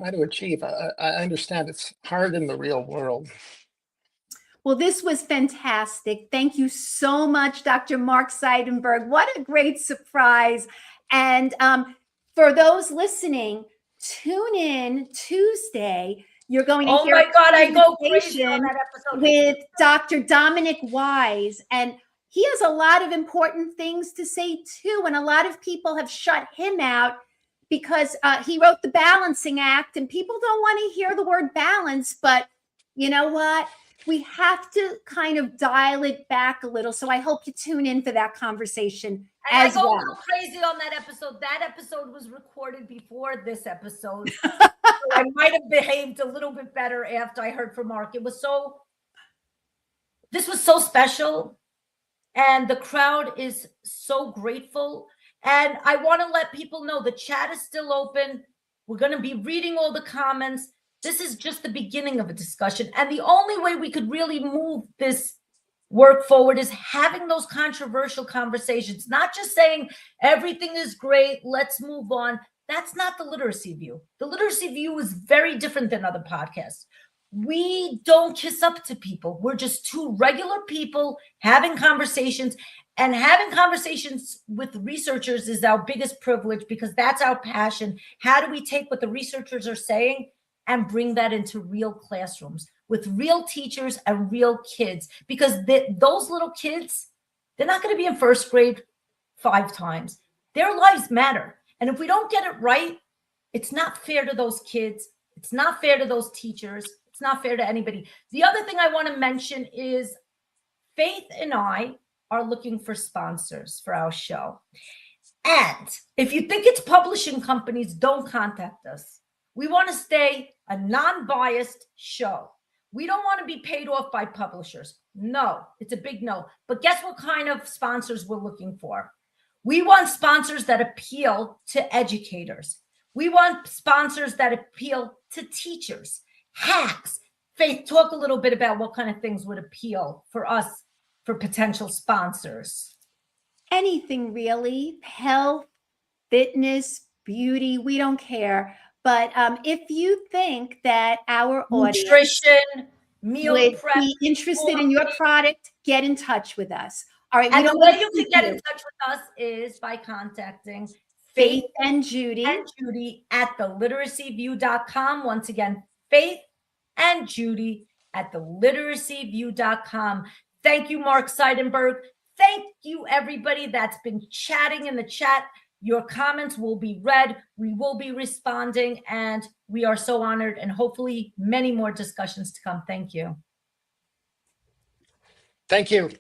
achieve. I understand it's hard in the real world. Well, this was fantastic. Thank you so much, Dr. Mark Seidenberg. What a great surprise. And for those listening, tune in Tuesday. You're going to hear my God, I go crazy on that episode with Dr. Dominic Wise. And he has a lot of important things to say too. And a lot of people have shut him out because he wrote the Balancing Act, and people don't want to hear the word balance. But you know what? We have to kind of dial it back a little. So I hope you tune in for that conversation. And I go a little crazy on that episode. That episode was recorded before this episode. So I might have behaved a little bit better after I heard from Mark. This was so special. And the crowd is so grateful. And I want to let people know the chat is still open. We're going to be reading all the comments. This is just the beginning of a discussion. And the only way we could really move this work forward is having those controversial conversations, not just saying everything is great, let's move on. That's not the literacy view. The literacy view is very different than other podcasts. We don't kiss up to people. We're just two regular people having conversations, and having conversations with researchers is our biggest privilege because that's our passion. How do we take what the researchers are saying and bring that into real classrooms with real teachers and real kids? Because those little kids, they're not going to be in first grade 5 times. Their lives matter. And if we don't get it right, it's not fair to those kids. It's not fair to those teachers. It's not fair to anybody. The other thing I want to mention is Faith and I are looking for sponsors for our show. And if you think it's publishing companies, don't contact us. We want to stay a non-biased show. We don't want to be paid off by publishers. No, it's a big no. But guess what kind of sponsors we're looking for? We want sponsors that appeal to educators. We want sponsors that appeal to teachers. Hacks. Faith, talk a little bit about what kind of things would appeal for us for potential sponsors. Anything really. Health, fitness, beauty, we don't care. But if you think that our audience nutrition, meal prep, be interested in your product, get in touch with us. All right. And the way you can get in touch with us is by contacting Faith and Judy at theliteracyview.com. Once again, Faith and Judy at theliteracyview.com. Thank you, Mark Seidenberg. Thank you, everybody that's been chatting in the chat. Your comments will be read. We will be responding, and we are so honored, and hopefully many more discussions to come. Thank you. Thank you.